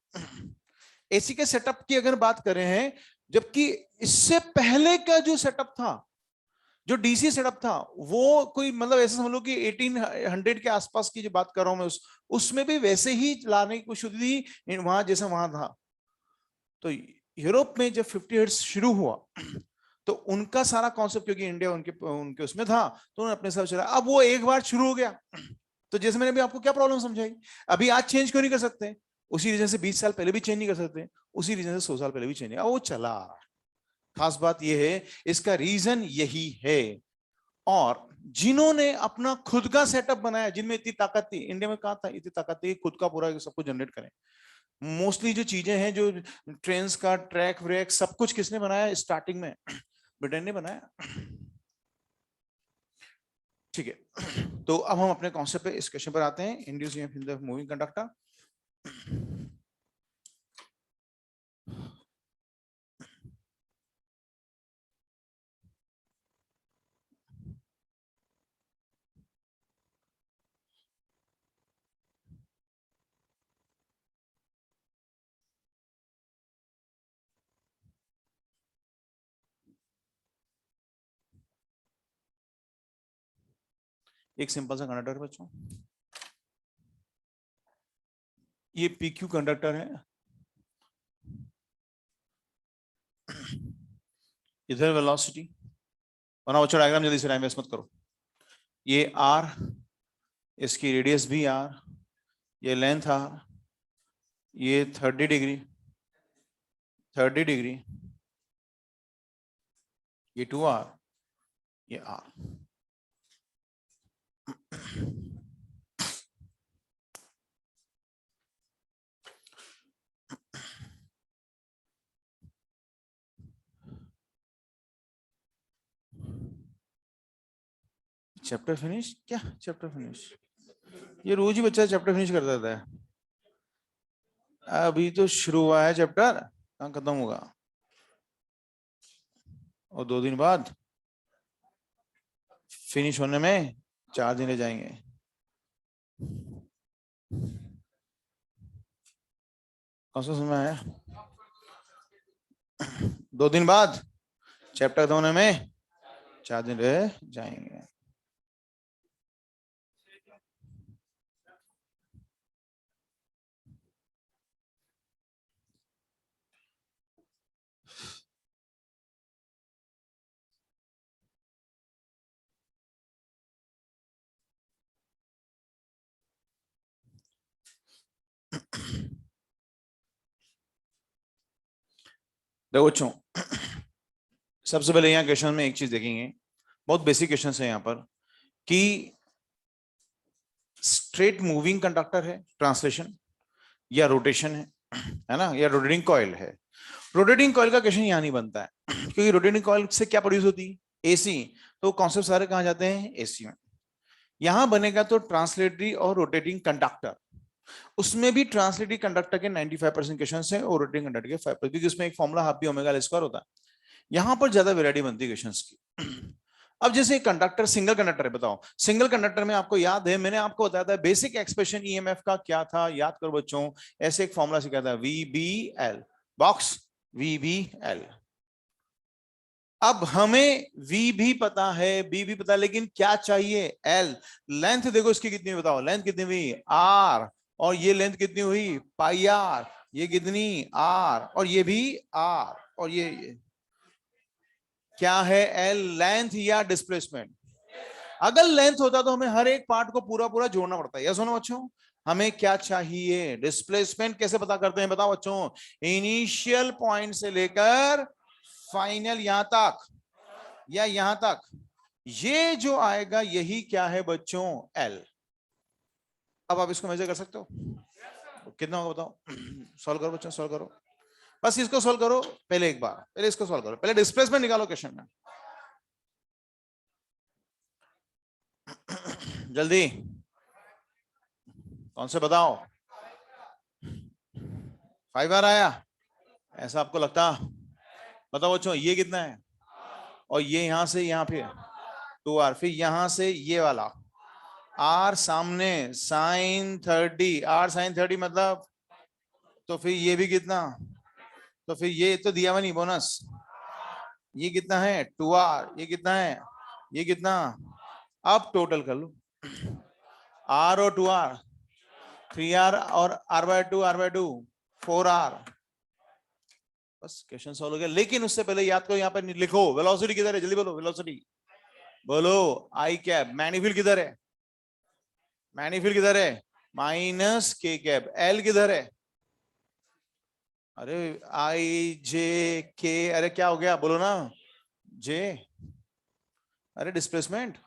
एसी के सेटअप की अगर बात करें हैं, जबकि इससे पहले का जो सेटअप था, जो डीसी सेटअप था, वो कोई मतलब ऐसा समझ लो कि 1800 के आसपास की जो बात कर रहा हूं मैं, उसमें भी वैसे ही लाने की कोशिश होती थी वहां जैसे वहां था। तो यूरोप में जब 50 हर्ट्ज शुरू हुआ तो उनका सारा कॉन्सेप्ट, क्योंकि इंडिया उनके उनके उसमें था, तो उन्होंने अपने साथ चला। अब वो एक बार शुरू हो गया, तो जैसे मैंने भी आपको क्या प्रॉब्लम समझाई, अभी आज चेंज क्यों नहीं कर सकते? उसी रीजन से 20 साल पहले भी चेंज नहीं कर सकते, उसी रीजन से 100 साल पहले भी चेंज नहीं, वो चला आ रहा है। खास बात यह है, इसका रीजन यही है। और जिन्होंने अपना खुद का सेटअप बनाया, जिनमें इतनी ताकत थी, इंडिया में कहा था इतनी ताकत थी खुद का पूरा सब कुछ जनरेट करें। मोस्टली जो चीजें हैं, जो ट्रेन का ट्रैक व्रैक सब कुछ किसने बनाया स्टार्टिंग में? ब्रिटेन ने बनाया। ठीक है, तो अब हम अपने कॉन्सेप्ट पे, इस क्वेश्चन पर आते हैं। Induce EMF in the moving conductor. एक सिंपल सा कंडक्टर बच्चों, ये PQ कंडक्टर है, इधर वेलोसिटी, बना बच्चों डायग्राम जल्दी से, टाइम वेस्ट मत करो। ये R, इसकी रेडियस भी R, ये लेंथ R, ये 30 डिग्री, 30 डिग्री, ये 2R, ये R। Chapter finish? क्या चैप्टर फिनिश? ये रोज ही बच्चा चैप्टर फिनिश कर देता है। अभी तो शुरू हुआ है चैप्टर, कहाँ खत्म होगा? और 2 दिन बाद फिनिश होने में 4 दिन रह जाएंगे। कौन सा समय है? 2 दिन बाद चैप्टर खत्म होने में 4 दिन रह जाएंगे। देखो बच्चों, सबसे पहले यहाँ क्वेश्चन में एक चीज देखेंगे, बहुत बेसिक क्वेश्चन है यहाँ पर, कि स्ट्रेट मूविंग कंडक्टर है, ट्रांसलेशन, या रोटेशन है ना, या रोटेटिंग कॉइल है। रोटेटिंग कॉइल का क्वेश्चन यहाँ नहीं बनता है, क्योंकि रोटेटिंग कॉइल से क्या प्रोड्यूस होती है? एसी। तो कॉन्सेप्ट सारे कहाँ जाते हैं? एसी में। यहां बनेगा तो ट्रांसलेटरी और रोटेटिंग कंडक्टर, उसमें भी ट्रांसलेटरी कंडक्टर के 95% क्वेश्चन है और रोटेटिंग कंडक्टर के 5%, क्योंकि उसमें एक formula half P omega L square होता है। यहां पर ज्यादा वेरायटी बनती है क्वेश्चंस की। अब जैसे कंडक्टर, सिंगल कंडक्टर है, बताओ सिंगल कंडक्टर में आपको याद है, मैंने आपको बताया था बेसिक एक्सप्रेशन ईएमएफ का क्या था, याद करो बच्चों। ऐसे एक फॉर्मूला सिखाया था, VBL बॉक्स, VBL। अब हमें V भी पता है, B भी पता है, लेकिन क्या चाहिए? L। लेंथ देखो इसकी कितनी, बताओ लेंथ कितनी हुई? R। और ये लेंथ कितनी हुई? पाई R। ये कितनी? R। और ये भी R। और ये क्या है? L। लेंथ या डिस्प्लेसमेंट? अगर लेंथ होता तो हमें हर एक पार्ट को पूरा पूरा जोड़ना पड़ता है, यस सुनो बच्चों। हमें क्या चाहिए? डिस्प्लेसमेंट। कैसे पता करते हैं बताओ बच्चों? इनिशियल पॉइंट से लेकर फाइनल यहां तक, या यहां तक, ये जो आएगा यही क्या है बच्चों? एल। अब आप इसको मेजर कर सकते हो? कितना होगा बताओ? सॉल्व करो बच्चों, सॉल्व करो, बस इसको सॉल्व करो पहले, एक बार पहले इसको सॉल्व करो, पहले डिस्प्लेसमेंट निकालो क्वेश्चन में। जल्दी, कौन से बताओ? 5 बार आया ऐसा आपको लगता? बताओ बच्चों, ये कितना है? और ये यहां से यहां, फिर 2R, फिर यहां से ये वाला R, सामने sin 30, R sin 30 मतलब, तो फिर ये भी कितना? तो फिर ये तो दिया हुआ नहीं बोनस, ये कितना है? 2R। ये कितना है? ये कितना? अब टोटल कर लो, R और 2R, 3R और R/2, 4R। बस क्वेश्चन सॉल्व हो गया। लेकिन उससे पहले याद करो, यहाँ पर लिखो वेलोसिटी किधर है, जल्दी बोलो वेलोसिटी, बोलो। आई कैप। मैग्नीफील्ड किधर है? मैग्नीफील्ड किधर है? -K cap. L किधर है? अरे I/J/K, अरे क्या हो गया बोलो ना? J। अरे डिस्प्लेसमेंट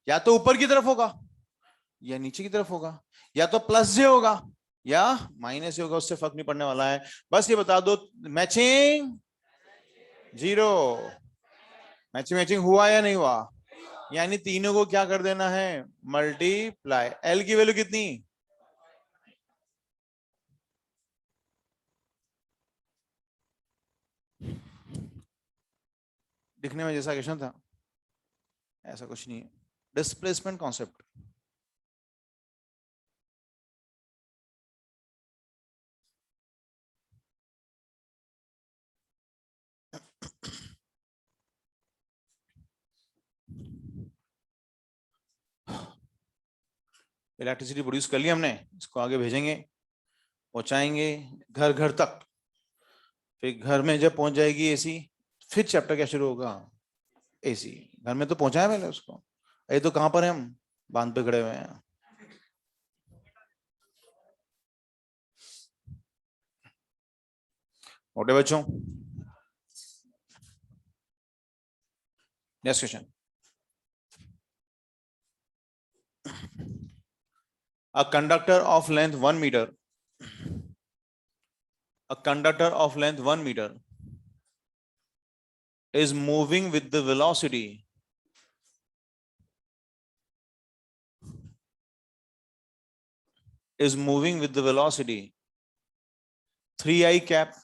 या तो ऊपर की तरफ होगा या नीचे की तरफ होगा, या तो +J होगा या -J होगा, उससे फर्क नहीं पड़ने वाला है। बस ये बता दो, मैचिंग 0। मैचिंग मैचिंग हुआ या नहीं हुआ? यानी तीनों को क्या कर देना है? मल्टीप्लाई। L की वैल्यू कितनी? दिखने में जैसा क्वेश्चन था ऐसा कुछ नहीं है, डिस्प्लेसमेंट कॉन्सेप्ट। इलेक्ट्रिसिटी प्रोड्यूस कर ली हमने, इसको आगे भेजेंगे। पहुंचाएंगे घर घर तक, फिर घर में जब पहुंच जाएगी एसी, फिर चैप्टर क्या शुरू होगा, एसी। घर में तो पहुंचाया मैंने उसको, ये तो कहां पर है, हम बांध पे खड़े हुए हैं। मोटे बच्चों, next question. A conductor of length 1 meter, a conductor of length 1 meter is moving with the velocity is moving with the velocity 3I cap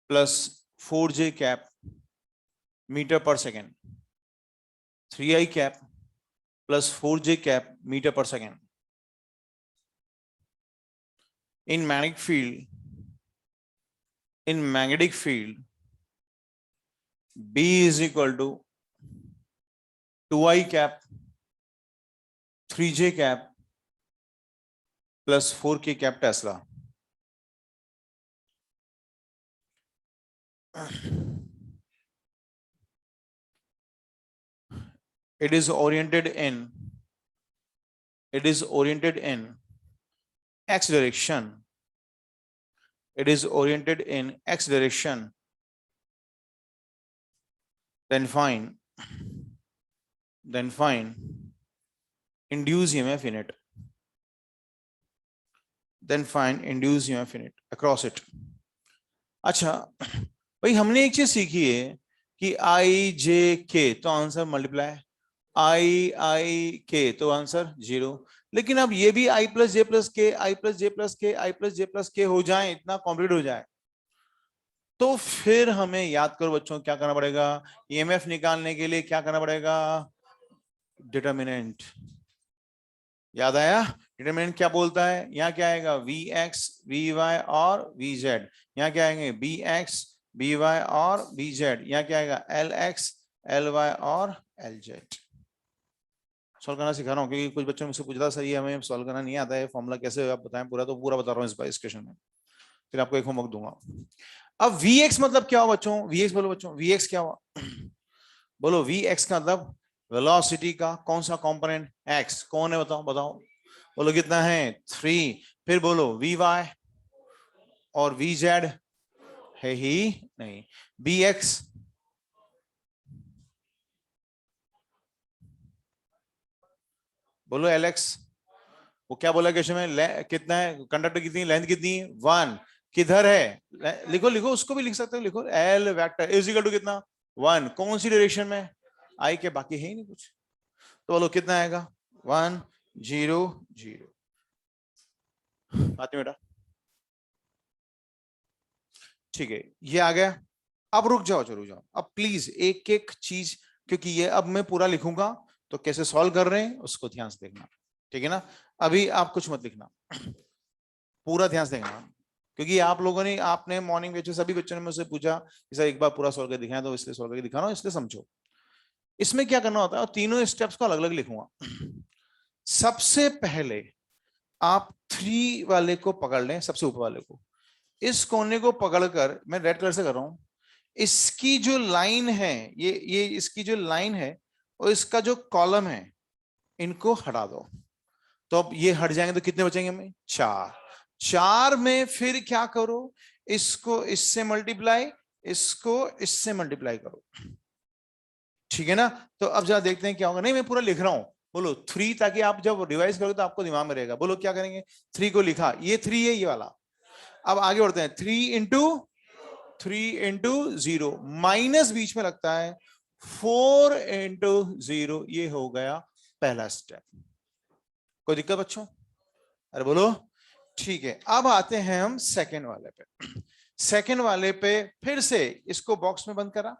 plus 4J cap meter per second. 3I cap plus 4J cap meter per second. In magnetic field, B is equal to 2I cap 3J cap plus 4K cap Tesla. It is oriented in x direction. It is oriented in x direction. Then find induced EMF in it. Then find induced EMF in it across it. अच्छा भाई, हमने एक चीज सीखी है कि आई जे के तो आंसर मल्टीप्लाई, आई के तो आंसर 0। लेकिन अब ये भी आई प्लस जे प्लस के, आई प्लस जे प्लस के, आई प्लस जे प्लस के हो जाए, इतना कॉम्प्लीट हो जाए, तो फिर हमें याद करो बच्चों क्या करना पड़ेगा, ईएमएफ निकालने के लिए क्या करना पड़ेगा, डिटर्मिनेंट। याद आया? डिटर्मिनेंट क्या बोलता है, यहाँ क्या आएगा, वी एक्स वी वाई और वी जेड। यहाँ क्या आएंगे, बी एक्स बी वाई और बी जेड। यहाँ क्या आएगा, एल एक्स एल वाई और एल जेड। सॉल्व करना सिखा रहा हूँ क्योंकि कुछ बच्चों ने मुझसे पूछा सर ये हमें सॉल्व करना नहीं आता है, फॉर्मूला कैसे आप बताएं पूरा, तो पूरा बता रहा हूँ इस क्वेश्चन में, फिर आपको एक होमवर्क दूंगा। अब Vx मतलब क्या हुआ बच्चों, Vx बोलो बच्चों, Vx क्या हुआ, बोलो Vx का मतलब वेलोसिटी का कौन सा कंपोनेंट, x कौन है बताओ बताओ, बोलो कितना है 3। फिर बोलो Vy और Vz है ही नहीं, Bx बोलो Lx, वो क्या बोला क्वेश्चन में, कितना है कंडक्टर, कितनी लेंथ, कितनी 1, किधर है, लिखो लिखो, उसको भी लिख सकते हो, लिखो L vector is equal to कितना 1, कौन सी डायरेक्शन में, आई के, बाकी है ही नहीं कुछ, तो बोलो कितना आएगा 1 0 0। आते बेटा, ठीक है ये आ गया। अब रुक जाओ, रुक जाओ, अब प्लीज एक एक चीज, क्योंकि ये अब मैं पूरा लिखूंगा तो कैसे सॉल्व कर रहे हैं उसको ध्यान से देखना, ठीक है ना। अभी आप कुछ मत लिखना, पूरा ध्यान से देखना, क्योंकि आप लोगों ने, आपने मॉर्निंग में सभी बच्चों ने मुझसे पूछा कि सर एक बार पूरा सॉल्व करके दिखाएं, तो इसलिए सॉल्व करके दिखा रहा हूं, इसलिए समझो इसमें क्या करना होता है, और तीनों स्टेप्स को अलग अलग लिखूंगा। सबसे पहले आप 3 वाले को पकड़ लें, सबसे ऊपर वाले को, इस कोने को पकड़कर, मैं रेड कलर से कर रहा हूं, इसकी जो लाइन है, ये इसकी जो लाइन है और इसका जो कॉलम है, इनको हटा दो, तो अब ये हट जाएंगे तो कितने बचेंगे हमें 4। 4 में फिर क्या करो, इसको इससे मल्टीप्लाई, इसको इससे मल्टीप्लाई करो, ठीक है ना। तो अब जरा देखते हैं क्या होगा, नहीं मैं पूरा लिख रहा हूं, बोलो 3, ताकि आप जब रिवाइज करोगे तो आपको दिमाग में रहेगा। बोलो क्या करेंगे, 3 को लिखा, ये 3 है ये वाला, अब आगे बढ़ते हैं, 3 इंटू 0, माइनस बीच में लगता है, 4 इंटू 0, ये हो गया पहला स्टेप। कोई दिक्कत बच्चों, अरे बोलो, ठीक है। अब आते हैं हम सेकेंड वाले पे। सेकेंड वाले पे फिर से इसको बॉक्स में बंद करा,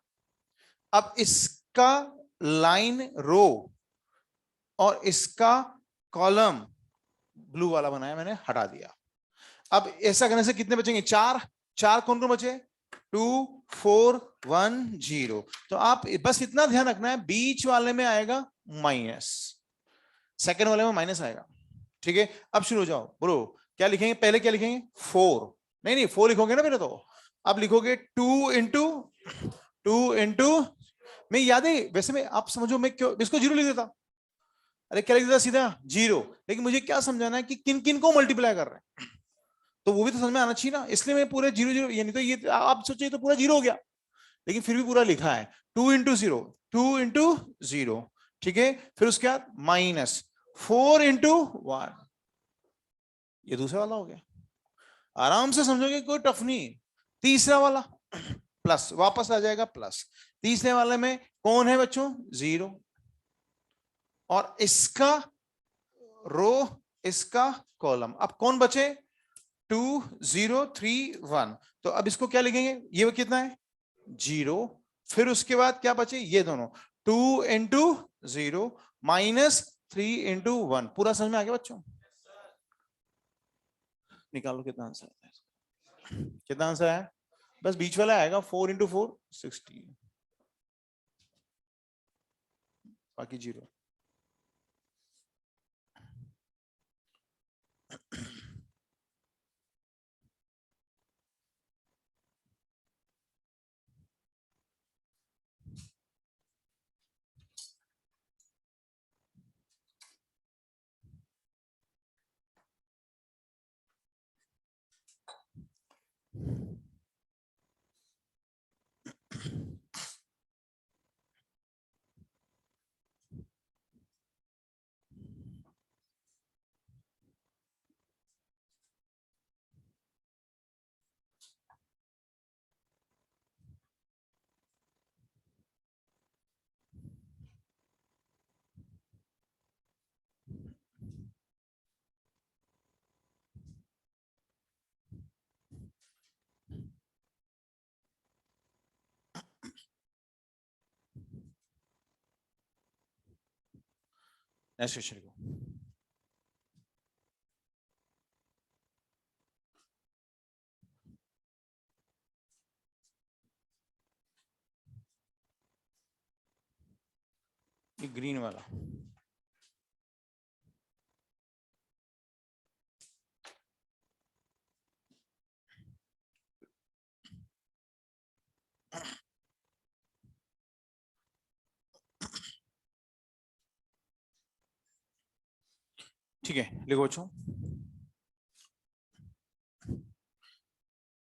अब इसका लाइन रो और इसका कॉलम ब्लू वाला बनाया मैंने, हटा दिया। अब ऐसा करने से कितने बचेंगे, 4। 4 कौन कौन बचे, 2 4 1 0। तो आप बस इतना ध्यान रखना है, बीच वाले में आएगा माइनस, सेकेंड वाले में माइनस आएगा, ठीक है। अब शुरू हो जाओ, बोलो क्या लिखेंगे पहले, क्या लिखेंगे 4, नहीं नहीं 4 लिखोगे ना पहले, तो अब लिखोगे 2 इंटू मैं याद है वैसे में, आप समझो मैं क्यों इसको 0 लिख देता, अरे क्या लिख देता सीधा 0, लेकिन मुझे क्या समझाना है कि किन किन को मल्टीप्लाई कर रहे हैं, तो वो भी तो समझ में आना चाहिए ना, इसलिए मैं पूरे 0 0, ये नहीं तो ये आप सोचिए तो पूरा 0 हो गया, लेकिन फिर भी पूरा लिखा है 2 इंटू 0, 2 इंटू 0, ठीक है, फिर उसके बाद माइनस 4 इंटू 1, ये दूसरा वाला हो गया, आराम से समझोगे, कोई टफ नहीं। तीसरा वाला प्लस, वापस आ जाएगा प्लस, तीसरे वाले में कौन है बच्चों 0, और इसका रो, इसका कॉलम, अब कौन बचे 2 0 3 1, तो अब इसको क्या लिखेंगे, ये कितना है 0, फिर उसके बाद क्या बचे ये दोनों 2 इंटू 0 माइनस 3 इंटू 1, पूरा समझ में आ गया बच्चों, निकालो कितना आंसर है, कितना आंसर है, बस बीच वाला आएगा 4 इंटू 4 60, बाकी 0। नेक्स्ट क्वेश्चन को, ये ग्रीन वाला, ठीक है लिखो बच्चों,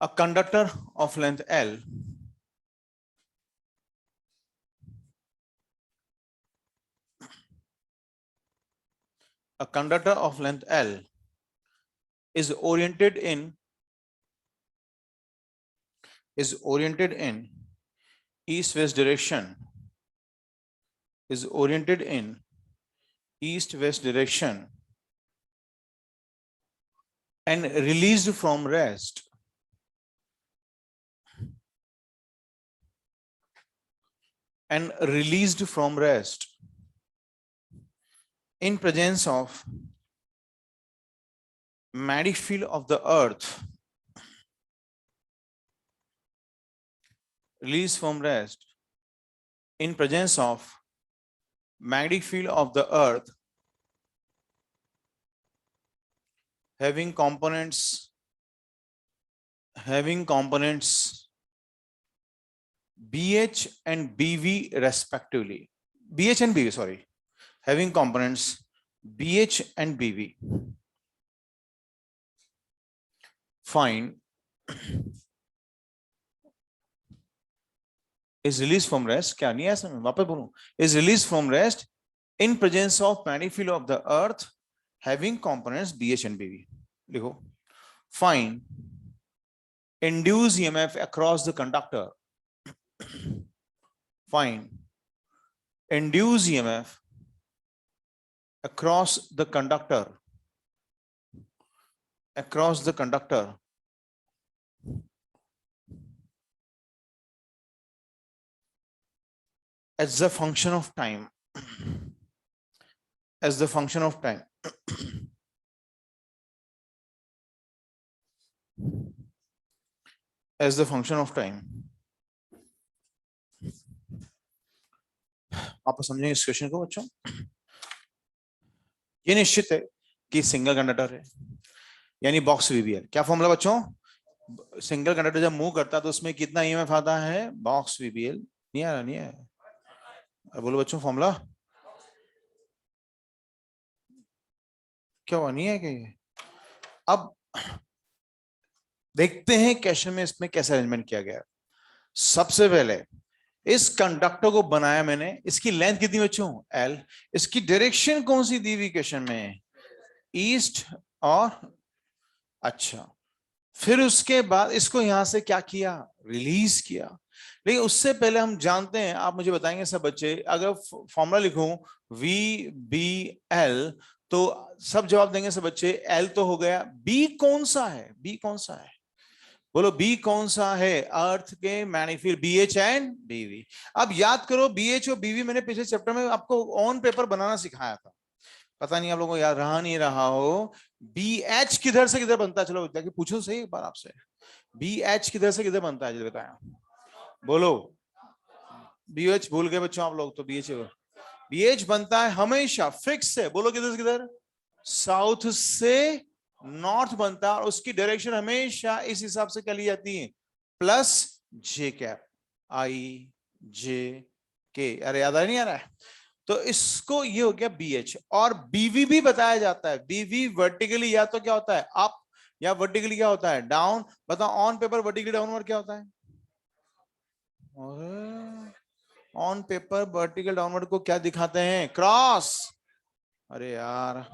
a conductor of length L a conductor of length L is oriented in east west direction, is oriented in east west direction and released from rest in presence of magnetic field of the earth, released from rest in presence of magnetic field of the earth having components BH and BV respectively. BH and BV, sorry, having components BH and BV. Find is released from rest, क्या नहीं है इसमें, वापस बोलूं, is released from rest in presence of magnetic field of the earth having components BH and BV. लिखो, find induced EMF across the conductor. Find induced EMF across the conductor as the function of time, as the function of time. As the function of time. आप समझेंगे इस question को बच्चों, ये निश्चित है कि सिंगल कंडक्टर है, यानी बॉक्स वीबीएल। क्या फॉर्मूला बच्चों? सिंगल कंडक्टर जब मूव करता है तो उसमें कितना ईएमएफ आता है? Box VBL. नहीं आ रहा? नहीं है? बोलो बच्चों फॉर्मूला क्या हुआ? नहीं है क्या? अब देखते हैं क्वेश्चन में इसमें कैसे अरेंजमेंट किया गया। सबसे पहले इस कंडक्टर को बनाया मैंने, इसकी लेंथ कितनी बच्चों? एल। इसकी डायरेक्शन कौन सी दी हुई क्वेश्चन में? ईस्ट और अच्छा, फिर उसके बाद इसको यहां से क्या किया? रिलीज किया। लेकिन उससे पहले हम जानते हैं, आप मुझे बताएंगे सब बच्चे, अगर फॉर्मूला लिखूं वी बी एल तो सब जवाब देंगे सब बच्चे। एल तो हो गया, बी कौन सा है? बी कौन सा है? बोलो बी कौन सा है? अर्थ के मैग्नीफील्ड बी एच एंड बीवी। अब याद करो बी एच और बीवी मैंने पिछले चैप्टर में आपको ऑन पेपर बनाना सिखाया था, पता नहीं आप लोगों को याद रहा नहीं रहा हो। बी एच किधर से किधर बनता है? चलो जाके पूछो सही एक बार आपसे, बी एच किधर से किधर बनता है? जल्दी बताया। बोलो। बी एच भूल गए बच्चों आप लोग तो। बी एच बनता है हमेशा फिक्स से, बोलो किधर से किधर? साउथ से नॉर्थ बनता है, और उसकी डायरेक्शन हमेशा इस हिसाब से क्या ली जाती है? प्लस जे कैप, आई जे के। अरे याद आ नहीं आ रहा है? तो इसको ये हो गया बी एच। और बीवी भी बताया जाता है। बीवी वर्टिकली या तो क्या होता है? अप, या वर्टिकली क्या होता है? डाउन। बताओ ऑन पेपर वर्टिकली डाउनवर्ड क्या होता है? ऑन पेपर वर्टिकल डाउनवर्ड को क्या दिखाते हैं? क्रॉस। अरे यार,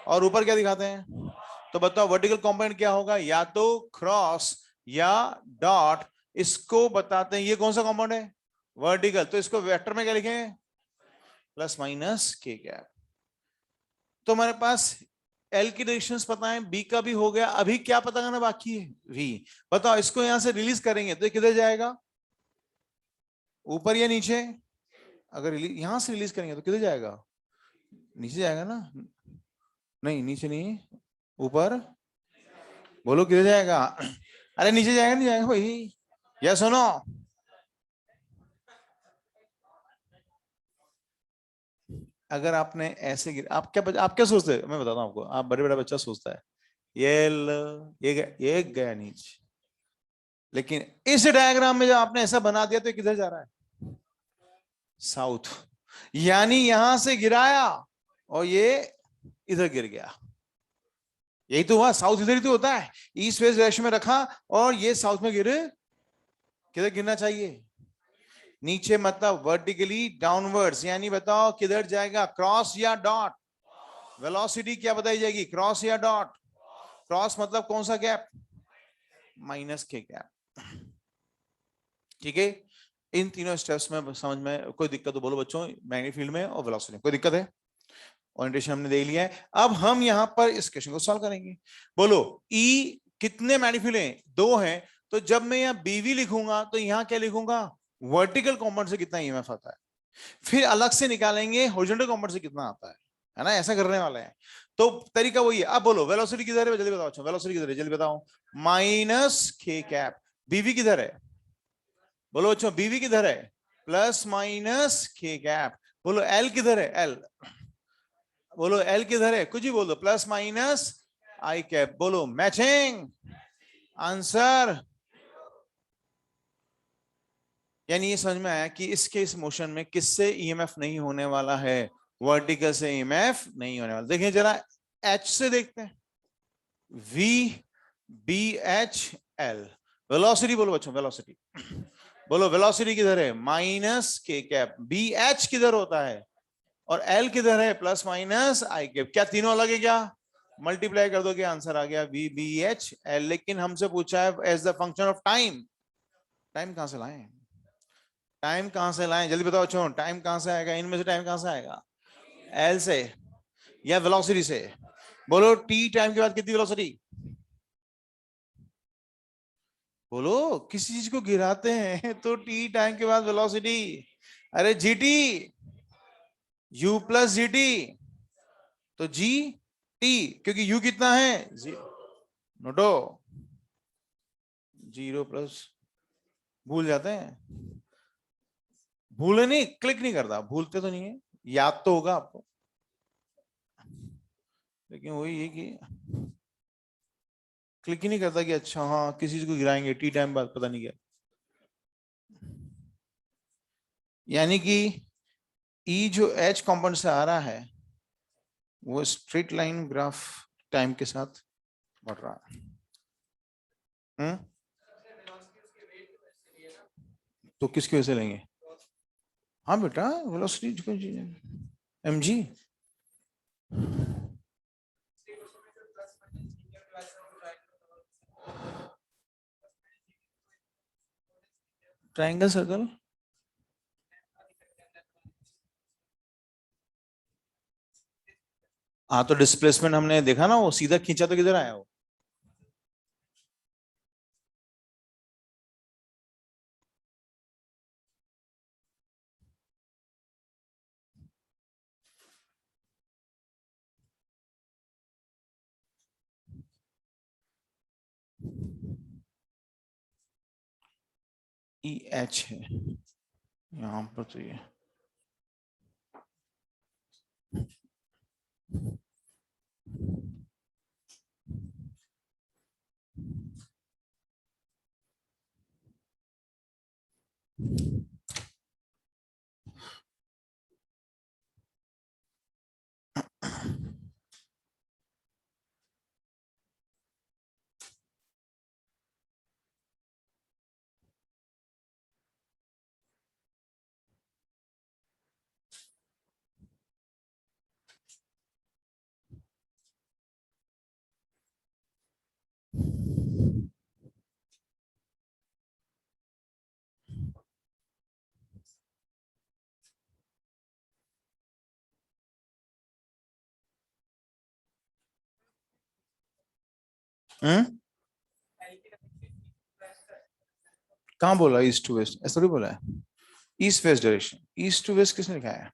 और ऊपर क्या दिखाते हैं? तो बताओ वर्टिकल कंपोनेंट क्या होगा? या तो क्रॉस या डॉट। इसको बताते हैं ये कौन सा कंपाउंड है? वर्टिकल। तो इसको वेक्टर में क्या लिखेंगे? प्लस माइनस के गैप। तो हमारे पास एल की डायरेक्शंस पता है, बी का भी हो गया, अभी क्या पता करना बाकी है? वी। बताओ इसको यहां से रिलीज करेंगे तो किधर जाएगा? ऊपर या नीचे? अगर यहां से रिलीज करेंगे तो किधर जाएगा? नीचे जाएगा ना? नहीं नीचे नहीं, ऊपर। बोलो किधर जाएगा? अरे नीचे जाएगा नहीं जाएगा भाई? या सुनो, अगर आपने ऐसे आप क्या सोचते हैं? मैं बताता हूं आपको, आप बड़े बड़ा बच्चा सोचता है ये गया नीचे, लेकिन इस डायग्राम में जब आपने ऐसा बना दिया तो किधर जा रहा है? साउथ। यानी यहां से गिराया और ये इधर गिर गया। यही तो हुआ, साउथ इधर ही तो होता है, ईस्ट वेस्ट डायरेक्शन में रखा और ये साउथ में गिरे। किधर गिरना चाहिए? नीचे, मतलब वर्टिकली डाउनवर्ड्स। यानी बताओ किधर जाएगा? क्रॉस या डॉट? वेलोसिटी क्या बताई जाएगी? क्रॉस या डॉट? क्रॉस मतलब कौन सा गैप? माइनस के गैप। ठीक है, इन तीनों स्टेप्स में समझ में कोई दिक्कत तो बोलो बच्चों, मैग्नेटिक फील्ड में और वेलोसिटी में कोई दिक्कत है? ओरिएंटेशन हमने देख लिया है। अब हम यहां पर इस क्वेश्चन को सॉल्व करेंगे। बोलो ई कितने मैग्नेटिक फील्ड हैं? दो हैं। तो जब मैं यहां बीवी लिखूंगा तो यहां क्या लिखूंगा? वर्टिकल कंपाउंड से कितना ईएमएफ आता है। फिर अलग से निकालेंगे हॉरिजॉन्टल कंपाउंड से कितना आता है ना? ऐसा करने वाले हैं। तो तरीका वही है। अब बोलो वेलोसिटी किधर है? जल्दी बताओ, वेलोसिटी किधर है? जल्दी बताओ। माइनस के कैप। बीवी किधर है? बोलो अच्छा, बीवी किधर है? प्लस माइनस के कैप। बोलो एल किधर है? एल। बोलो एल किधर है? कुछ ही बोलो, प्लस माइनस आई कैप। बोलो मैचिंग आंसर। यानी ये समझ में आया कि इसके इस मोशन में किससे ईएमएफ नहीं होने वाला है? वर्टिकल से ईएमएफ नहीं होने वाला। देखिए जरा एच से देखते हैं। V B H L. Velocity बोलो बच्चों, वेलोसिटी। बोलो वेलोसिटी किधर है? माइनस के कैप। बी एच किधर होता है? और एल किधर है? प्लस माइनस आई कैप। क्या तीनों अलग है क्या? मल्टीप्लाई कर दो, क्या आंसर आ गया? V B H L. लेकिन हमसे पूछा है as the function of time. Time कहां से लाएं? टाइम कहां से लाएं? जल्दी बताओ बच्चों, टाइम कहां से आएगा? इनमें से टाइम कहां से आएगा? एल से या वेलोसिटी से? बोलो टी टाइम के बाद कितनी वेलोसिटी? बोलो किसी चीज को गिराते हैं तो टी टाइम के बाद वेलोसिटी। अरे जीटी, यू प्लस जीटी। तो जी टी, क्योंकि यू कितना है? नोटो, जीरो प्लस, भूल जाते हैं। भूले नहीं, क्लिक नहीं करता, भूलते तो नहीं है, याद तो होगा आपको, लेकिन वही है कि क्लिक ही नहीं करता कि अच्छा हाँ किसी चीज को गिराएंगे टी टाइम बाद पता नहीं क्या। यानी कि ई जो एच कंपोनेंट से आ रहा है वो स्ट्रेट लाइन ग्राफ टाइम के साथ बढ़ रहा है। तो किसकी वजह से लेंगे? हाँ बेटा velocity M G. Triangle circle हाँ तो डिस्प्लेसमेंट हमने देखा ना वो सीधा खींचा तो किधर आया वो? ई एच है यहाँ पर तो ये हम्म। कहाँ बोला ईस्ट टू वेस्ट? ऐसा थोड़ी बोला है। East west direction, east to west किसने लिखा है?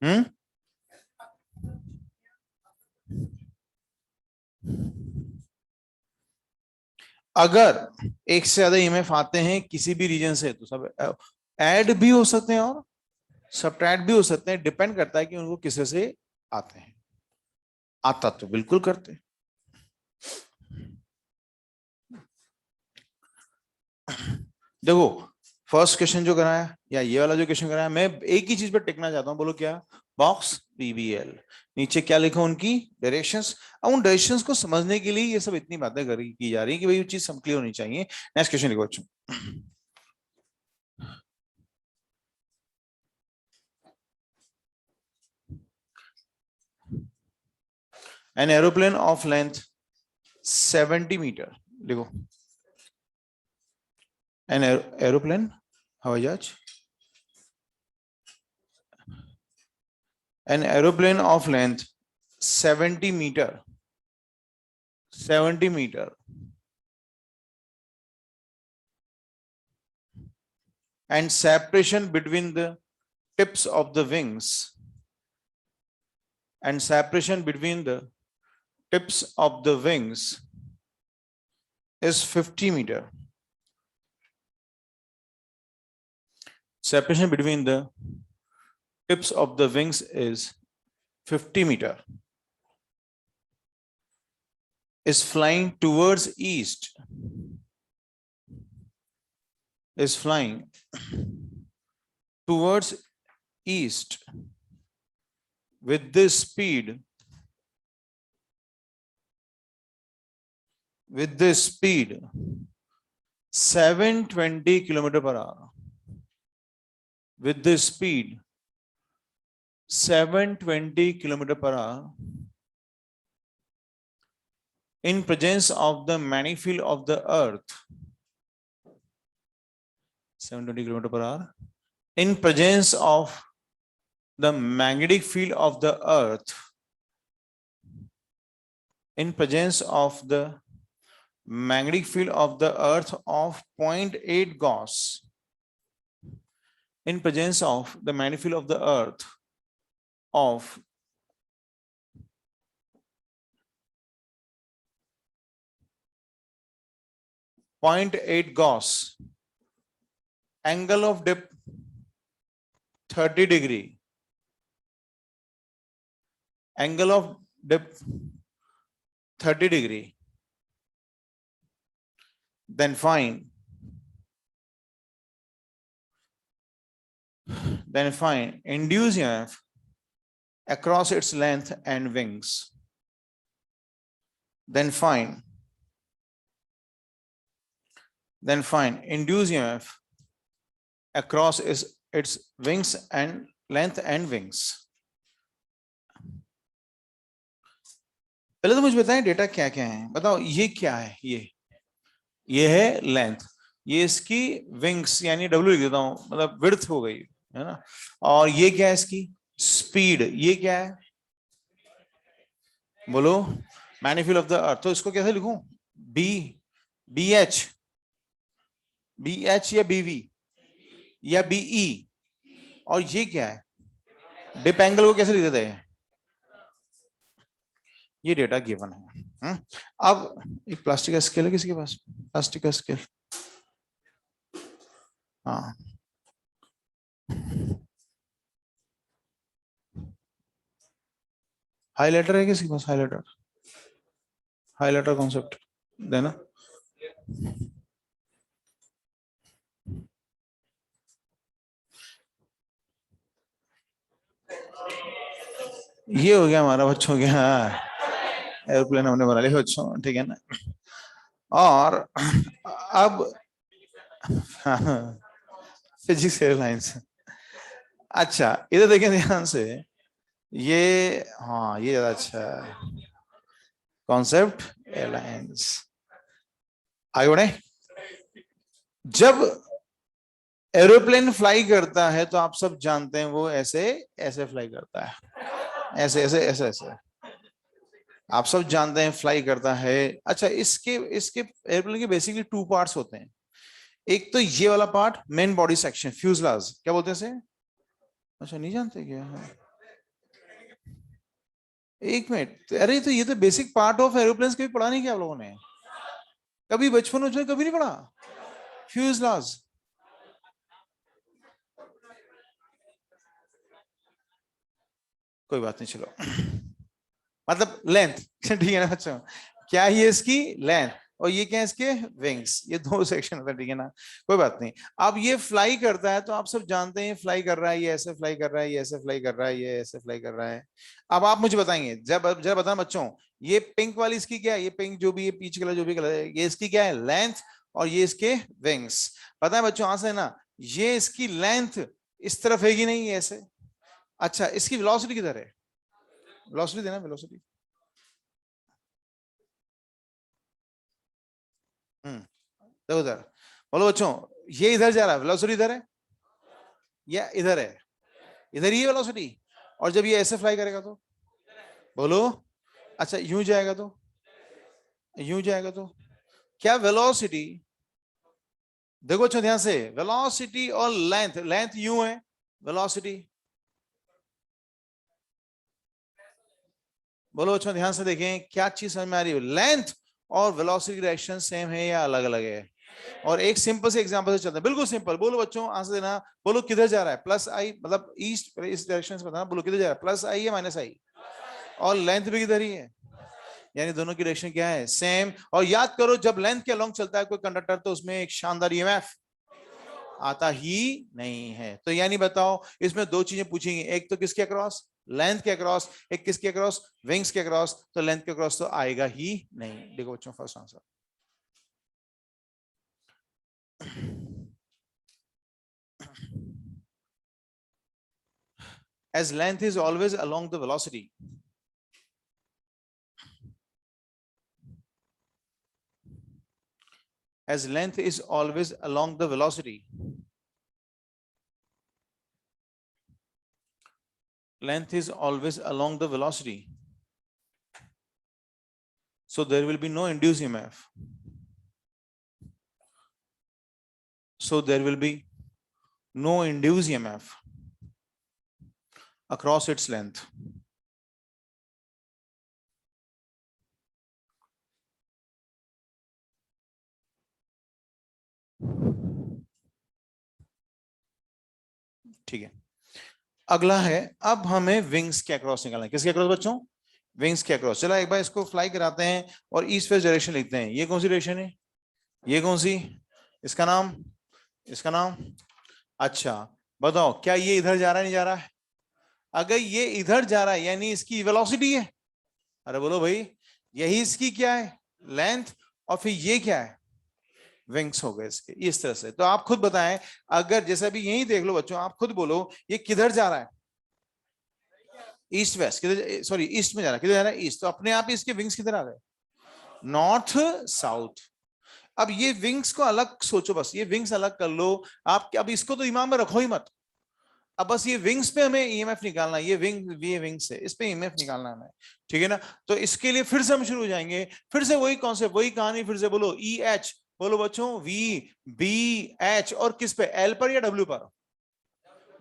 हम्म। अगर एक से ज्यादा ईएमएफ आते हैं किसी भी रीजन से तो सब ऐड भी हो सकते हैं और सब्ट्रैक्ट भी हो सकते हैं, डिपेंड करता है कि उनको किसे से आते हैं। आता तो बिल्कुल करते हैं। देखो फर्स्ट क्वेश्चन जो कराया या ये वाला जो क्वेश्चन कराया, मैं एक ही चीज पर टिकना चाहता हूं, बोलो क्या? बॉक्स पीबीएल, नीचे क्या लिखा उनकी डायरेक्शंस। अब उन डायरेक्शंस को समझने के लिए ये सब इतनी बातें करी की जा रही है कि भाई ये चीज सब क्लियर होनी चाहिए। नेक्स्ट क्वेश्चन लिखो बच्चों। An aeroplane of length 70 metre, लिखो। एन एरोप्लेन, हवाई जहाज, an aeroplane of length 70 meter, 70 meter and separation between the tips of the wings, and separation between the tips of the wings is 50 meter. Separation between the tips of the wings is 50 meter. Is flying towards east, is flying towards east with this speed, with this speed 720 kilometer per hour, with this speed 720 kilometer per hour in presence of the magnetic field of the earth, 720 kilometer per hour in presence of the magnetic field of the earth, in presence of the magnetic field of the earth of 0.8 Gauss, in presence of the magnetic field of the earth of 0.8 Gauss, angle of dip 30 degree, angle of dip 30 degree, then find induced EMF across its length and wings. Then find induced EMF across its wings and length and wings. पहले तो मुझे बताएं data क्या क्या है, बताओ ये क्या है, ये है लेंथ, ये इसकी विंग्स यानी डब्ल्यू लिख देता हूं, मतलब विड्थ हो गई है ना, और ये क्या है इसकी स्पीड, ये क्या है बोलो मैग्नीट्यूड ऑफ द अर्थ, तो इसको कैसे लिखूं बी एच या बीवी या बीई, और ये क्या है डिप एंगल को कैसे लिख देते हैं, ये डेटा गिवन है। अब एक प्लास्टिक का स्केल है किसी के पास, प्लास्टिक का स्केल, हाँ हाइलाइटर है किसी के पास, हाइलाइटर कॉन्सेप्ट देना, ये हो गया हमारा बच्चों के, हाँ एयरप्लेन हमने बना लिया बच्चों, ठीक है ना। और अब फिजिक्स एयरलाइंस, अच्छा इधर देखें ध्यान से, ये हाँ ये ज्यादा अच्छा है कॉन्सेप्ट एयरलाइंस। आगे बढ़े, जब एरोप्लेन फ्लाई करता है तो आप सब जानते हैं वो ऐसे ऐसे फ्लाई करता है, ऐसे ऐसे ऐसे ऐसे, आप सब जानते हैं फ्लाई करता है। अच्छा इसके इसके एयरप्लेन के बेसिकली टू पार्ट्स होते हैं, एक तो ये वाला part main body section fuselage, क्या बोलते हैं इसे, अच्छा नहीं जानते क्या है? एक मिनट, अरे तो ये तो बेसिक पार्ट ऑफ एरोप्लेन कभी पढ़ा नहीं क्या आप लोगों ने, कभी बचपन में कभी नहीं पढ़ा फ्यूजलाज, कोई बात नहीं चलो, मतलब लेंथ ठीक है ना बच्चों, क्या ही है इसकी लेंथ, और ये क्या है इसके विंग्स, ये दो सेक्शन होता है, ठीक है ना, कोई बात नहीं। अब ये फ्लाई करता है तो आप सब जानते हैं फ्लाई कर रहा है, ये ऐसे फ्लाई कर रहा है, ये ऐसे फ्लाई कर रहा है, ये ऐसे फ्लाई कर रहा है। अब आप मुझे बताएंगे, जब जरा बताना बच्चों, ये पिंक वाली इसकी क्या है, ये पिंक जो भी है पीच कलर जो भी कलर है, ये इसकी क्या है लेंथ, और ये इसके विंग्स, पता है बच्चों यहां से ना, ये इसकी लेंथ इस तरफ है कि नहीं ऐसे, अच्छा इसकी वेलोसिटी किधर है, वेलोसिटी देना वेलोसिटी, देखो इधर, बोलो बच्चों ये इधर जा रहा है, वेलोसिटी इधर है या इधर है, इधर ही है वेलोसिटी, और जब ये ऐसे फ्लाई करेगा तो बोलो, अच्छा यूं जाएगा तो, यूं जाएगा तो क्या वेलोसिटी, देखो बच्चों ध्यान से, वेलोसिटी और लेंथ, लेंथ यूं है, वेलोसिटी, बोलो बच्चों ध्यान से देखें क्या चीज समझ में आ रही है, लेंथ और वेलोसिटी डायरेक्शन सेम है या अलग अलग है, और एक सिंपल से एग्जांपल से चलते हैं, बिल्कुल सिंपल, बोलो बच्चों आंसर देना, बोलो किधर जा रहा है प्लस आई, मतलब ईस्ट इस डायरेक्शन से बताना, बोलो किधर जा रहा है प्लस आई या माइनस आई, और लेंथ भी किधर ही है, यानी दोनों की डायरेक्शन क्या है सेम, और याद करो जब लेंथ के अलोंग चलता है कोई कंडक्टर तो उसमें एक शानदार ईएमएफ आता ही नहीं है, तो यानी बताओ इसमें दो चीजें पूछेंगी, एक तो किसके अक्रॉस लेंथ के अक्रॉस, एक किसके अक्रॉस विंग्स के अक्रॉस, तो लेंथ के अक्रॉस तो आएगा ही नहीं, देखो बच्चों first answer. As length is always along the velocity, as length is always along the velocity, length is always along the velocity, so there will be no induced EMF, so there will be no induced EMF across its length. ठीक है, अगला है, अब हमें wings के across निकालना है। किसके अक्रॉस बच्चों? विंग्स के अक्रॉस। चलो एक बार इसको फ्लाई कराते हैं और ईस्ट वेस्ट डायरेक्शन लिखते हैं। ये कौन सी डायरेक्शन है? ये कौन सी? इसका नाम, इसका नाम। अच्छा बताओ, क्या ये इधर जा रहा है, नहीं जा रहा है? अगर ये इधर जा रहा है यानी इसकी वेलोसिटी है। अरे बोलो भाई, यही इसकी क्या है? लेंथ। और फिर ये क्या है? विंग्स हो गए इसके। इस तरह से तो आप खुद बताएं, अगर जैसे अभी यही देख लो बच्चों, आप खुद बोलो ये किधर जा रहा है? ईस्ट वेस्ट, किधर, सॉरी ईस्ट में जा रहा है। किधर जा रहा है? ईस्ट। तो अपने आप ही इसके विंग्स किधर आ गए? North south. अब ये विंग्स को अलग सोचो, बस ये विंग्स अलग कर लो आप। अब इसको तो दिमाग में रखो ही मत। अब बस ये विंग्स पे हमें ईएमएफ निकालना है। ये विंग्स है, इस पे ईएमएफ निकालना है हमें। ठीक है ना? तो इसके लिए फिर से हम शुरू हो जाएंगे, फिर से वही कॉन्सेप्ट, वही कहानी। फिर से बोलो ई एच, बोलो बच्चों वी बी एच। और किस पे? एल पर या डब्ल्यू पर?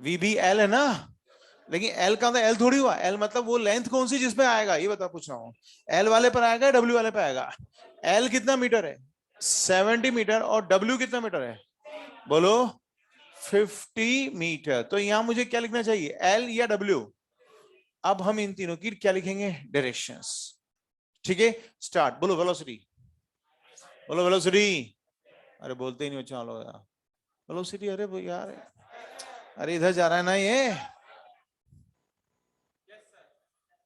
वी बी एल है ना? लेकिन एल का एल थोड़ी हुआ। एल मतलब वो लेंथ कौन सी जिसपे आएगा, ये बता पूछ रहा हूँ। एल वाले पर आएगा, डब्ल्यू वाले पे आएगा? एल कितना मीटर है? 70 मीटर। और डब्ल्यू कितना मीटर है? बोलो 50 मीटर। तो यहां मुझे क्या लिखना चाहिए, एल या डब्ल्यू? अब हम इन तीनों की क्या लिखेंगे? डायरेक्शंस। ठीक है, स्टार्ट। बोलो वेलोसिटी, बोलो वेलोसिटी। अरे बोलते ही नहीं बच्चा लोग यार। वेलोसिटी, अरे वो यार, अरे इधर जा रहा है ना ये,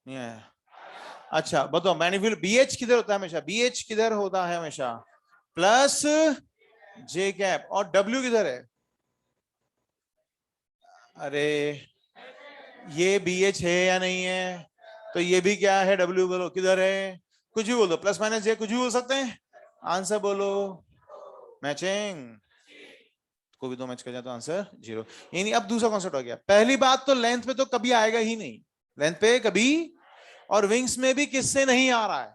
नहीं आया। अच्छा बताओ, मैग्नीफिक बीएच किधर होता है हमेशा? बीएच किधर होता है हमेशा? प्लस जे कैप। और डब्ल्यू किधर है? अरे ये बीएच है या नहीं है? तो ये भी क्या है? डब्ल्यू। बोलो किधर है? कुछ भी बोलो, प्लस माइनस जे, कुछ भी बोल सकते हैं। आंसर बोलो। मैचिंग। कोई भी दो मैच कर जाए तो आंसर 0। यानी अब दूसरा कॉन्सेप्ट हो गया। पहली बात तो लेंथ पे तो कभी आएगा ही नहीं, लेंथ पे कभी। और विंग्स में भी किससे नहीं आ रहा है?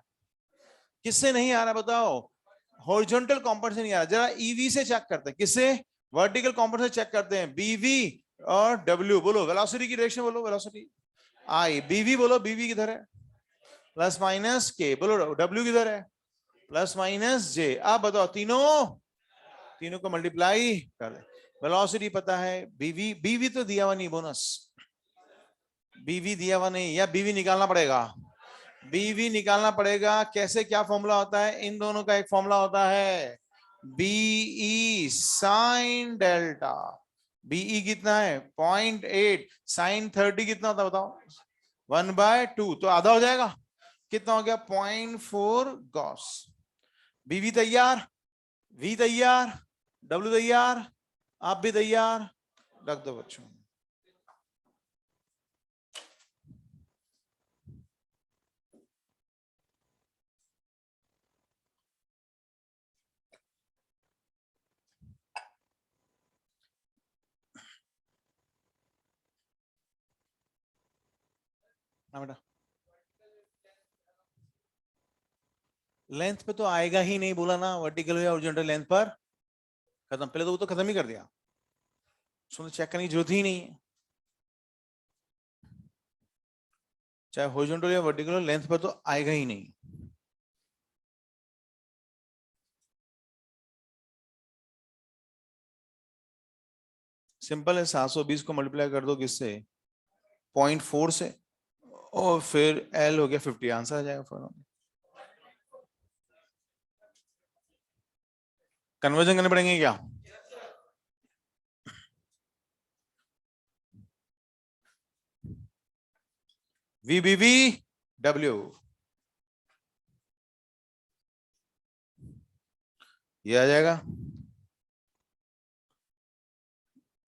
किससे नहीं आ रहा है बताओ? हॉरिजॉन्टल कंपोनेंट से नहीं आ रहा। जरा ईवी से चेक करते हैं। किससे? वर्टिकल कंपोनेंट से चेक करते हैं। बीवी और डब्ल्यू। बोलो वेलोसिटी की डायरेक्शन, बोलो वेलोसिटी आई। बीवी बोलो, बीवी किधर है? प्लस माइनस के। बोलो डब्ल्यू किधर है? प्लस माइनस जे। आप बताओ, तीनों, तीनों को मल्टीप्लाई कर दे। वेलोसिटी पता है, बीवी, बीवी तो दिया हुआ नहीं, बोनस। बीवी दिया हुआ नहीं, या बीवी निकालना पड़ेगा? बीवी निकालना पड़ेगा। कैसे, क्या फॉर्मूला होता है? इन दोनों का एक फॉर्मूला होता है, बीई साइन डेल्टा। बीई कितना है? 0.8। साइन 30 कितना होता है बताओ? 1/2। तो आधा हो जाएगा। कितना हो गया? 0.4 गॉस। बीवी तैयार, वी तैयार, डब्ल्यू तैयार, आप भी तैयार? रख दो बच्चों। हाँ बेटा, लेंथ पे तो आएगा ही नहीं, बोला ना, वर्टिकल या हॉरिजॉन्टल लेंथ पर खत्म। पहले तो वो तो खत्म ही कर दिया, उसमें चेक करने की जरूरत ही नहीं है। चाहे हॉरिजॉन्टल या वर्टिकल, लेंथ पर तो आएगा ही नहीं। सिंपल है, 720 को मल्टीप्लाई कर दो किससे? 0.4 से। और फिर एल हो गया 50, आंसर आ जाएगा फॉर। कन्वर्जन करने पड़ेंगे क्या? वी बी वी डब्ल्यू, ये आ जाएगा।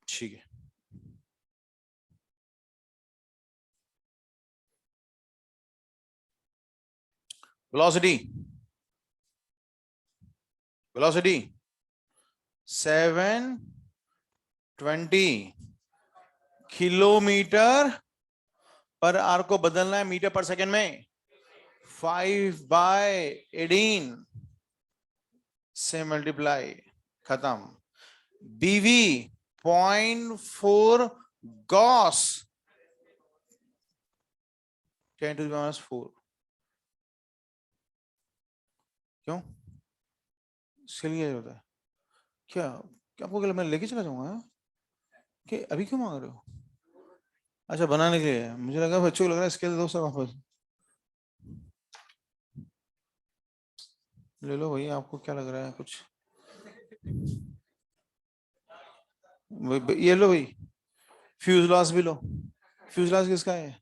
ठीक है, velocity, velocity 720 kilometre per hour को बदलना है मीटर पर सेकंड में। 5/18 से मल्टीप्लाई, खत्म। बीवी 0.4 गॉस 10⁻⁴। क्यों? इसके लिए होता है क्या? क्या आपको मैं लेके चला जाऊंगा? कि अभी क्यों मांग रहे हो? अच्छा बनाने के लिए, मुझे लगा बच्चों को लग रहा है स्केल दो सर वापस। ले लो भैया, आपको क्या लग रहा है कुछ? ये लो भाई, फ्यूज लॉस भी लो। फ्यूज लॉस किसका है?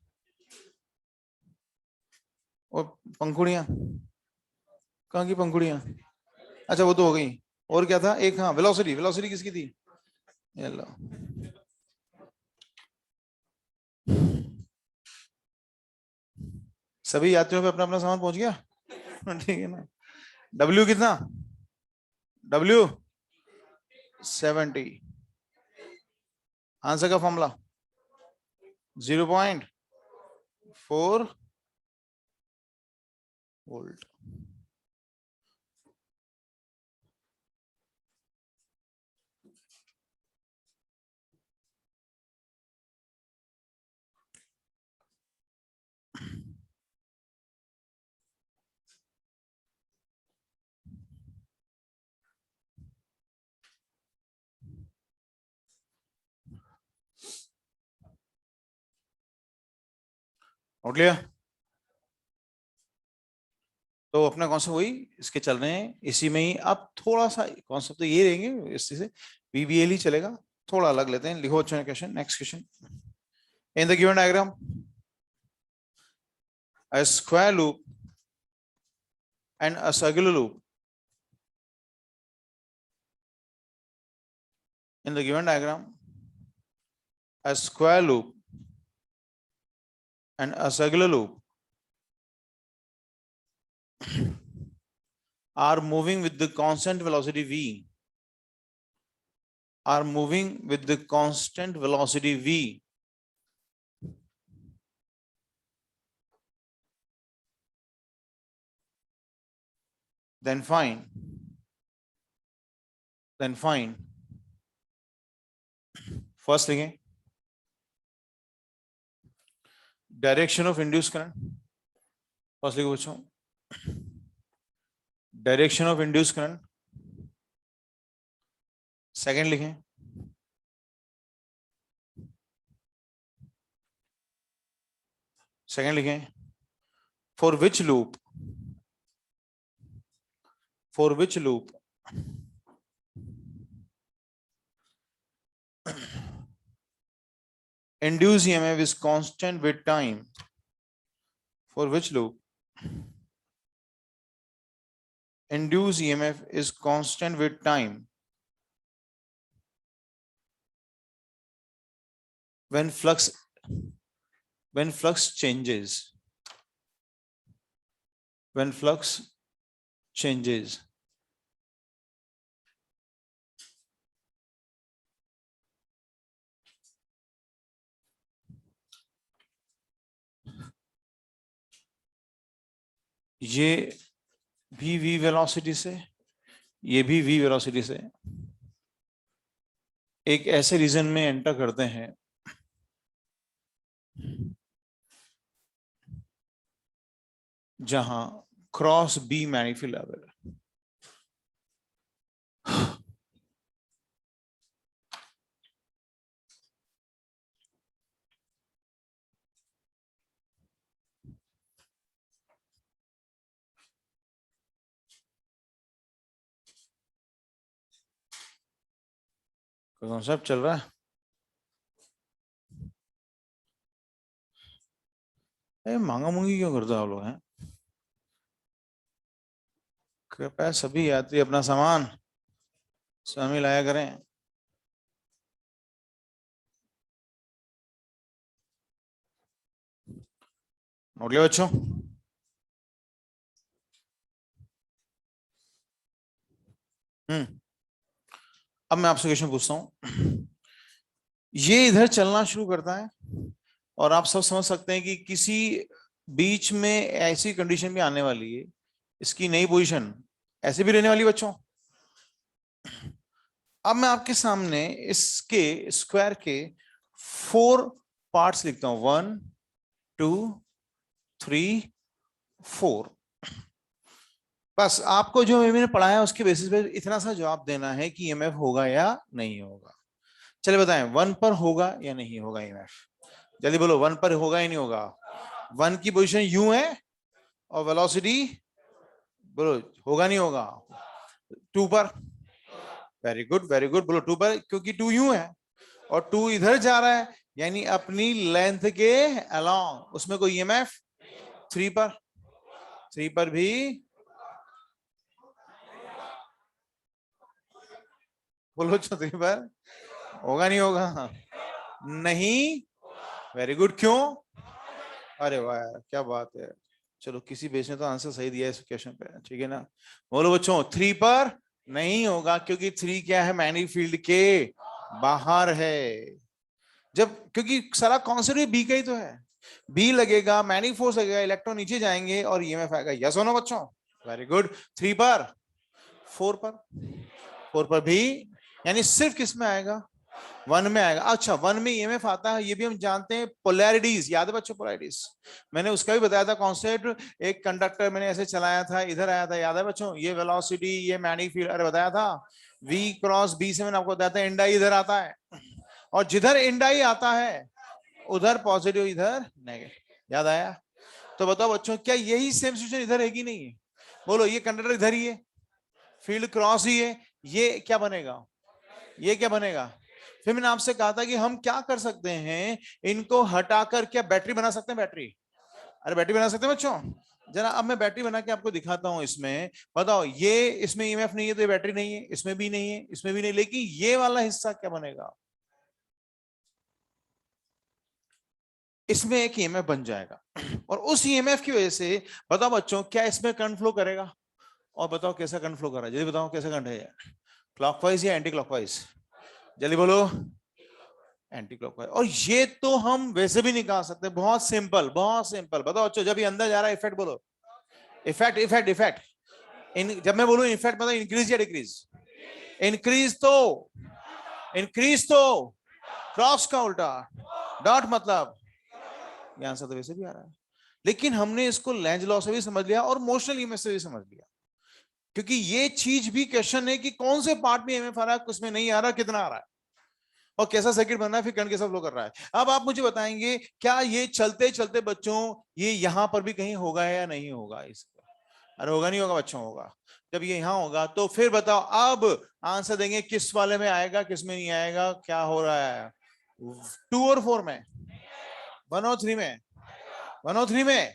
और पंखुड़ियां कहाँ की पंखुड़ियां? अच्छा वो तो हो गई। और क्या था एक? हाँ वेलोसिटी, वेलोसिटी किसकी थी? ये लो। सभी यात्रियों पे अपना अपना सामान पहुंच गया? ठीक है ना। डब्ल्यू कितना? डब्ल्यू 70। आंसर का फॉर्मूला 0.4 वोल्ट। उठ लिया? तो अपना कॉन्सेप्ट वही इसके चल रहे हैं, इसी में ही। अब थोड़ा सा कॉन्सेप्ट तो ये रहेंगे, इसी से बीबीएल ही चलेगा। थोड़ा अलग लेते हैं। लिखो अच्छा question, next question. In the given diagram a square loop and a circular loop. In the given diagram, a square loop and a circular loop are moving with the constant velocity v. Are moving with the constant velocity v. Then find. Then find. First लिखें direction of induced current. First लिखो बच्चों direction of induced current. Second लिखें for which loop induced EMF is constant with time. For which loop induced EMF is constant with time when flux changes. When flux changes. ये भी v velocity से, ये भी v velocity से एक ऐसे reason में एंटर करते हैं जहां क्रॉस b मैग्नीफिक लेवल है। कॉन्सेप्ट चल रहा है? मांगा मुंगी क्यों करते हो आप लोग हैं? कृपया सभी यात्री अपना सामान स्वयं लाया करें। नोट लिया बच्चों? अब मैं आपसे क्वेश्चन पूछता हूं। ये इधर चलना शुरू करता है और आप सब समझ सकते हैं कि किसी बीच में ऐसी कंडीशन भी आने वाली है, इसकी नई पोजीशन ऐसे भी रहने वाली बच्चों। अब मैं आपके सामने इसके स्क्वायर के 4 पार्ट्स लिखता हूं। 1 2 3 4। बस आपको जो मैंने पढ़ाया उसके बेसिस पे इतना सा जवाब देना है कि ईएमएफ होगा या नहीं होगा। चलिए बताएं, 1 पर होगा या नहीं होगा ईएमएफ? जल्दी बोलो, 1 पर होगा या नहीं होगा? 1 की पोजीशन यूं है और वेलोसिटी बोलो होगा नहीं होगा? 2 पर। वेरी गुड वेरी गुड, बोलो 2 पर, क्योंकि 2 यूं है और 2 इधर जा रहा है, यानी अपनी लेंथ के अलोंग। उसमें कोई ईएमएफ 3 पर। 3 पर भी बोलो 3 पर होगा नहीं होगा? नहीं। वेरी गुड, क्यों? अरे वाह यार, क्या बात है। चलो किसी बेस ने तो आंसर सही दिया इस क्वेश्चन पे, ठीक है ना? बोलो बच्चों 3 पर नहीं होगा, क्योंकि 3 क्या है, मैग्नेटिक फील्ड के बाहर है। जब क्योंकि सारा कॉन्सेप्ट बी का ही तो है, बी लगेगा, मैग्नेटिक फोर्स लगेगा, इलेक्ट्रॉन नीचे जाएंगे और ईएमएफ आएगा। यस और नो बच्चों? Very good. 3 पर, 4 पर, 4 पर भी, यानी सिर्फ किस में आएगा? 1 में आएगा। अच्छा 1 में ईएमएफ आता है, ये भी हम जानते हैं। पोलैरिटीज याद है बच्चों? पोलैरिटीज मैंने उसका भी बताया था कॉन्सेप्ट। एक कंडक्टर मैंने ऐसे चलाया था, इधर आया था, याद है बच्चों? ये वेलोसिटी, ये मैग्नेटिक फील्ड, अरे बताया था। V क्रॉस B से मैंने आपको बताया था, इंडाई इधर आता है, और जिधर इंडाई आता है उधर पॉजिटिव, इधर नेगेटिव। याद आया? तो बताओ बच्चों, क्या यही सेम सिचुएशन इधर है कि नहीं है? बोलो, ये कंडक्टर इधर ही है, फील्ड क्रॉस ही है, ये क्या बनेगा? ये क्या बनेगा? फिर मैंने आपसे कहा था कि हम क्या कर सकते हैं, इनको हटाकर क्या बैटरी बना सकते हैं? बैटरी, अरे बैटरी बना सकते हैं बच्चों। जरा अब मैं बैटरी बना के आपको दिखाता हूं। इसमें बताओ, ये इसमें ईएमएफ नहीं है तो ये बैटरी नहीं है, इसमें भी नहीं है, इसमें भी नहीं, लेकिन ये वाला हिस्सा क्या बनेगा? इसमें एक ईएमएफ बन जाएगा, और उस ईएमएफ की वजह से बताओ बच्चों, क्या इसमें करंट फ्लो करेगा? और बताओ कैसा करंट फ्लो कर रहा है? जल्दी बताओ कैसा करंट है, क्लॉकवाइज या एंटी क्लॉकवाइज? जल्दी बोलो। Anti clockwise. और ये तो हम वैसे भी निकाल सकते हैं, बहुत सिंपल, बहुत सिंपल। बताओ बच्चों, जब ये अंदर जा रहा है, इफेक्ट बोलो। Effect effect effect. जब मैं बोलूं इफेक्ट, मतलब इंक्रीज या डिक्रीज? इंक्रीज तो, इंक्रीज तो क्रॉस का उल्टा, डॉट मतलब, ये आंसर तो वैसे भी आ रहा है, लेकिन हमने इसको लेंज लॉ से भी समझ लिया और मोशनल ईएमएफ से भी समझ लिया, क्योंकि ये चीज भी क्वेश्चन है कि कौन से पार्ट में ईएमएफ आ रहा है, किसमें नहीं आ रहा, कितना आ रहा है, और कैसा सर्किट बन रहा है, फिर करंट कैसा फ्लो कर रहा है। अब आप मुझे बताएंगे, क्या ये चलते चलते बच्चों ये यहां पर भी कहीं होगा या नहीं होगा? इसका अरे होगा नहीं होगा बच्चों? होगा। जब ये यहां होगा तो फिर बताओ, अब आंसर देंगे किस वाले में आएगा, किस में नहीं आएगा, क्या हो रहा है? 2 और 4 में, 1 और 3 में, 1 और 3 में।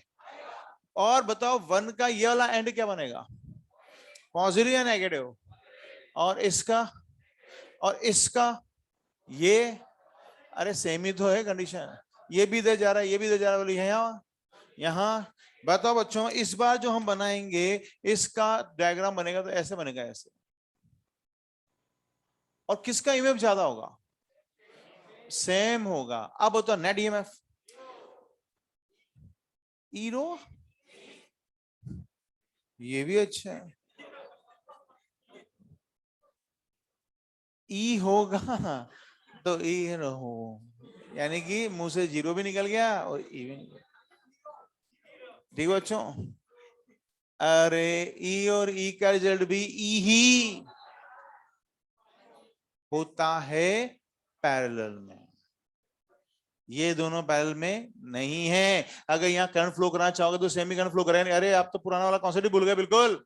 और बताओ 1 का ये वाला एंड क्या बनेगा, पॉजिटिव या नेगेटिव? और इसका, और इसका ये, अरे सेम ही तो है कंडीशन, ये भी इधर जा रहा है, ये भी इधर जा रहा है, बोलिए यहाँ यहाँ। बताओ बच्चों, इस बार जो हम बनाएंगे इसका डायग्राम बनेगा तो ऐसे बनेगा, ऐसे। और किसका ईएमएफ ज्यादा होगा? सेम होगा। अब बताओ नेट ईएमएफ, ईरो, ये भी अच्छा है। ई होगा तो ई रहो, यानी कि मुंह से जीरो भी निकल गया और ई भी निकल गया। ठीक है बच्चों? अरे ई और ई का रिजल्ट भी ई ही होता है पैरेलल में, ये दोनों पैरेलल में नहीं है। अगर यहाँ करंट फ्लो करना चाहोगे तो सेमी करंट फ्लो करेंगे। अरे आप तो पुराना वाला कॉन्सेप्ट ही भूल गए बिल्कुल।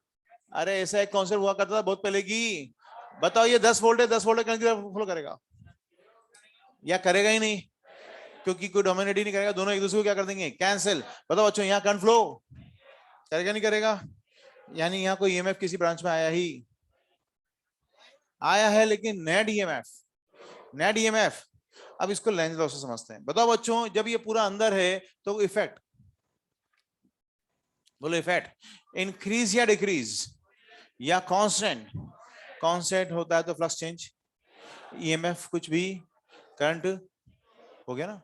अरे ऐसा एक कॉन्सेप्ट हुआ करता था बहुत पहले की। बताओ, ये 10 वोल्ट है, 10 वोल्ट करंट फ्लो करेगा या करेगा ही नहीं? क्योंकि कोई डोमिनेट ही नहीं करेगा, दोनों एक दूसरे को क्या कर देंगे, कैंसिल। बताओ बच्चों, यहाँ करंट फ्लो करेगा नहीं करेगा? यानी यहाँ कोई ईएमएफ किसी ब्रांच में आया ही आया है, लेकिन नेट ईएमएफ, नेट ईएमएफ। अब इसको लेंज लॉ से समझते हैं। बताओ बच्चों, जब ये पूरा अंदर है तो इफेक्ट बोलो, इफेक्ट इंक्रीज या डिक्रीज या कांस्टेंट? कांस्टेंट होता है तो फ्लक्स चेंज, ईएमएफ कुछ भी, करंट हो गया ना,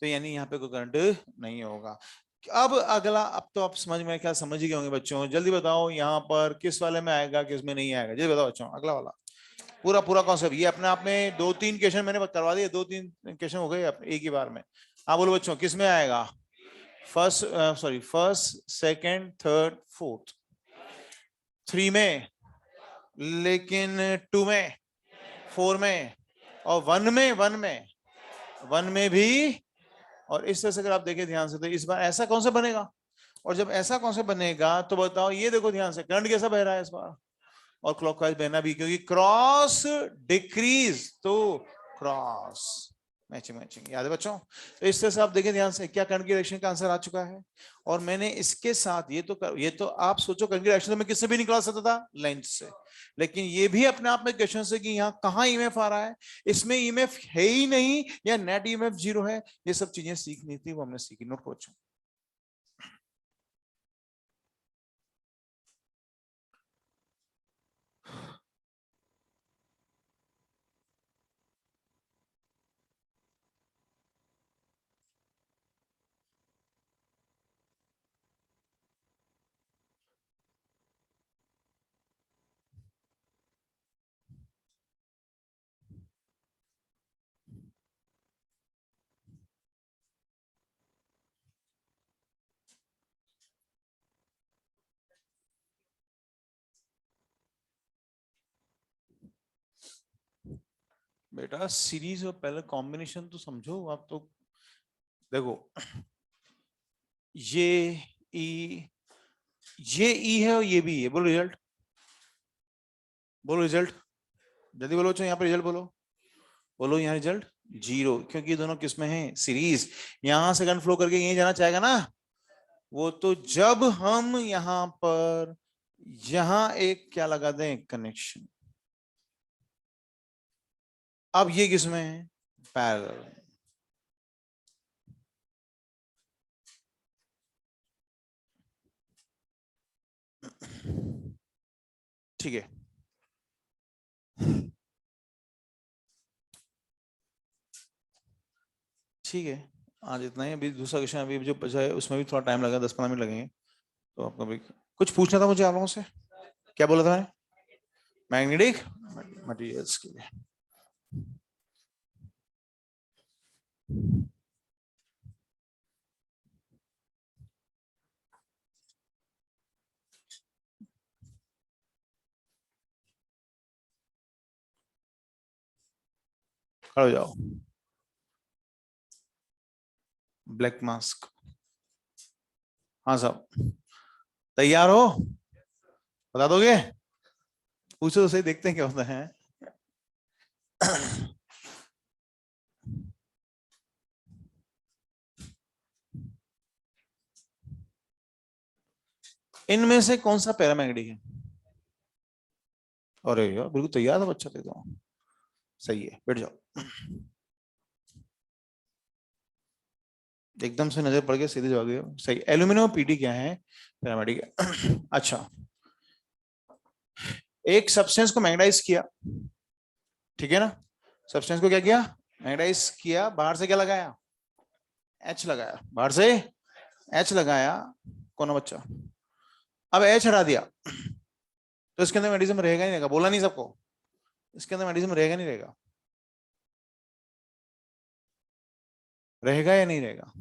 तो यानी यहाँ पे कोई करंट नहीं होगा। अब अगला, अब तो आप समझ में क्या समझ ही गए होंगे बच्चों। जल्दी बताओ यहाँ पर किस वाले में आएगा, किस में नहीं आएगा? जल्दी बताओ बच्चों, अगला वाला पूरा पूरा कॉन्सेप्ट। ये अपने आप में 2-3 क्वेश्चन मैंने करवा दिए, 2-3 क्वेश्चन हो गए एक ही बार में। हाँ बोलो बच्चों, किस में आएगा? First, sorry, first, second, third, fourth. 3 में, लेकिन 2 में, 4 में, और वन में भी। और इस तरह से अगर आप देखें ध्यान से तो इस बार ऐसा कौन सा बनेगा, और जब ऐसा कौन सा बनेगा तो बताओ, ये देखो ध्यान से करंट कैसा बह रहा है इस बार, और क्लॉकवाइज बहना भी, क्योंकि क्रॉस डिक्रीज तो क्रॉस मैचिंग मैचिंग, याद है बच्चों। तो इस तरह से आप देखें ध्यान से क्या करंट की डायरेक्शन का आंसर आ चुका है। और मैंने इसके साथ ये तो आप सोचो करंट की डायरेक्शन तो मैं किससे भी निकाल सकता था, लेंथ से, लेकिन ये भी अपने आप में क्वेश्चन है कि यहाँ कहाँ ईएमएफ आ रहा है, इसमें ईएमएफ है ही नहीं या नेट ईएमएफ 0 है, ये सब चीजें सीखनी थी, वो हमने सीखी। नोट को बच्चों। बेटा सीरीज और पहले कॉम्बिनेशन तो समझो आप तो। देखो ये ई, ये ई है और ये भी है। बोलो रिजल्ट, बोलो रिजल्ट, जल्दी बोलो बच्चों, यहाँ पे रिजल्ट बोलो, बोलो यहाँ रिजल्ट 0, क्योंकि ये दोनों किस में है, सीरीज। यहां से करंट फ्लो करके यहीं जाना चाहेगा ना, वो तो जब हम यहां पर यहां एक क्या लगा दें, कनेक्शन। अब ये किस में है, पैरेलल। ठीक है, ठीक है, आज इतना ही। अभी दूसरा क्वेश्चन अभी जो बचा है उसमें भी थोड़ा टाइम लगेगा, 10-15 मिनट लगेंगे। तो आपको भी कुछ पूछना था मुझे आप लोगों से, क्या बोला था मैंने, मैग्नेटिक मटेरियल्स के लिए। खड़े हो जाओ, ब्लैक मास्क। हाँ साहब, तैयार हो, बता दोगे, पूछो तो सही, देखते हैं क्या होता है। इनमें से कौन सा पैरामैग्नेटिक है, अरे यार बिल्कुल तैयार था बच्चा, दे दो, सही है, बैठ जाओ। एकदम से नजर पड़ गया, सीधे जवाब दिया सही। एल्यूमिनियम पीटी क्या है, पैरामेडिक है। अच्छा, एक सब्सटेंस को मैग्नेटाइज किया, ठीक है ना, सब्सटेंस को क्या किया, मैग्नेटाइज किया, बाहर से क्या लगाया, एच लगाया, बाहर से एच लगाया, कौन है बच्चा, अब एच हटा दिया, तो इसके अंदर मैग्नेटिज्म रहेगा नहीं रहेगा, बोला नहीं सबको, इसके अंदर मैग्नेटिज्म रहेगा नहीं रहेगा, रहेगा या नहीं रहेगा,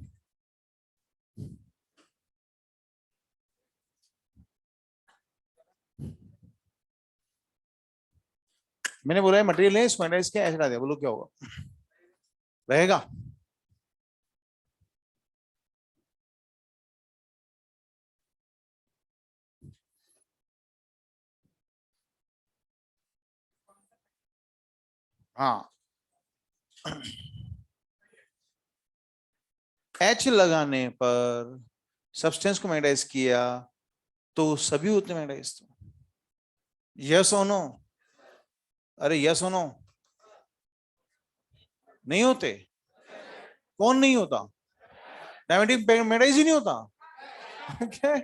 मैंने बोला है मटेरियल है, इसको मैग्नेटाइज किया, एच हटा दिया, बोलो क्या होगा, रहेगा। हाँ, एच लगाने पर सब्सटेंस को मैग्नेटाइज किया तो सभी होते मैग्नेटाइज, तो यस और नो, अरे यस और नो, नहीं होते, कौन नहीं होता, डायमेटिक मैग्नेटाइज ही नहीं होता। क्या,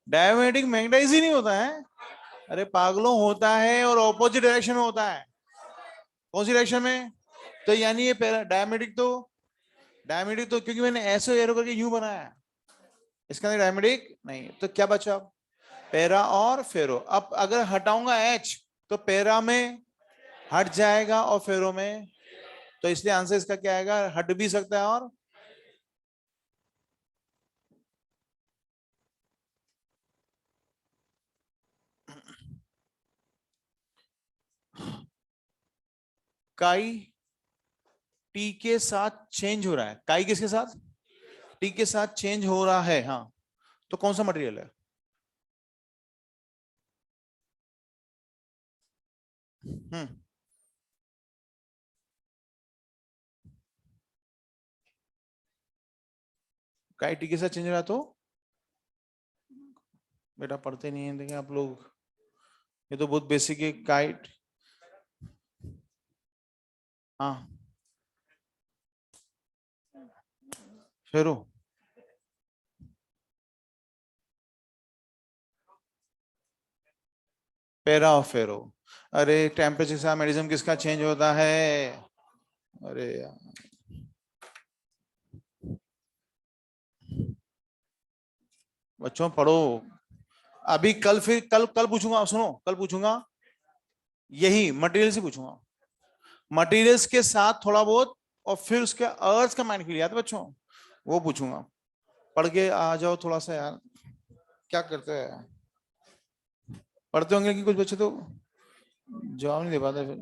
डायमेटिक मैग्नेटाइज ही नहीं होता है, अरे पागलों होता है, और ऑपोजिट डायरेक्शन में होता है, कौन सी डायरेक्शन में, तो यानी ये पहला डायमेटिक तो क्योंकि मैंने ऐसे एरो करके यूं बनाया है, इसके अंदर डायमेटिक नहीं, तो क्या बचा, पैरा और फेरो। अब अगर हटाऊंगा एच तो पैरा में हट जाएगा और फेरो में, तो इसलिए आंसर इसका क्या आएगा, हट भी सकता है और काई टी के साथ चेंज हो रहा है, काई किसके साथ, टी के साथ चेंज हो रहा है, हाँ, तो कौन सा मटेरियल है? हम्म, काई टी के साथ चेंज हो रहा है तो, बेटा पढ़ते नहीं है, देखिए आप लोग, ये तो बहुत बेसिक है, काइट, हाँ, फेरो, पेरा और फेरो। अरे टेम्परेचर के साथ मेडिज्म किसका चेंज होता है? अरे यार, बच्चों पढ़ो, अभी कल, फिर कल कल पूछूंगा, सुनो कल पूछूंगा, यही मटेरियल से पूछूंगा, मटेरियल्स के साथ थोड़ा बहुत, और फिर उसके अर्थ का माइंड फील याद है बच्चों, वो पूछूंगा। पढ़ के आ जाओ थोड़ा सा यार, क्या करते हैं, पढ़ते होंगे कि कुछ बच्चे तो जवाब नहीं दे पाते फिर।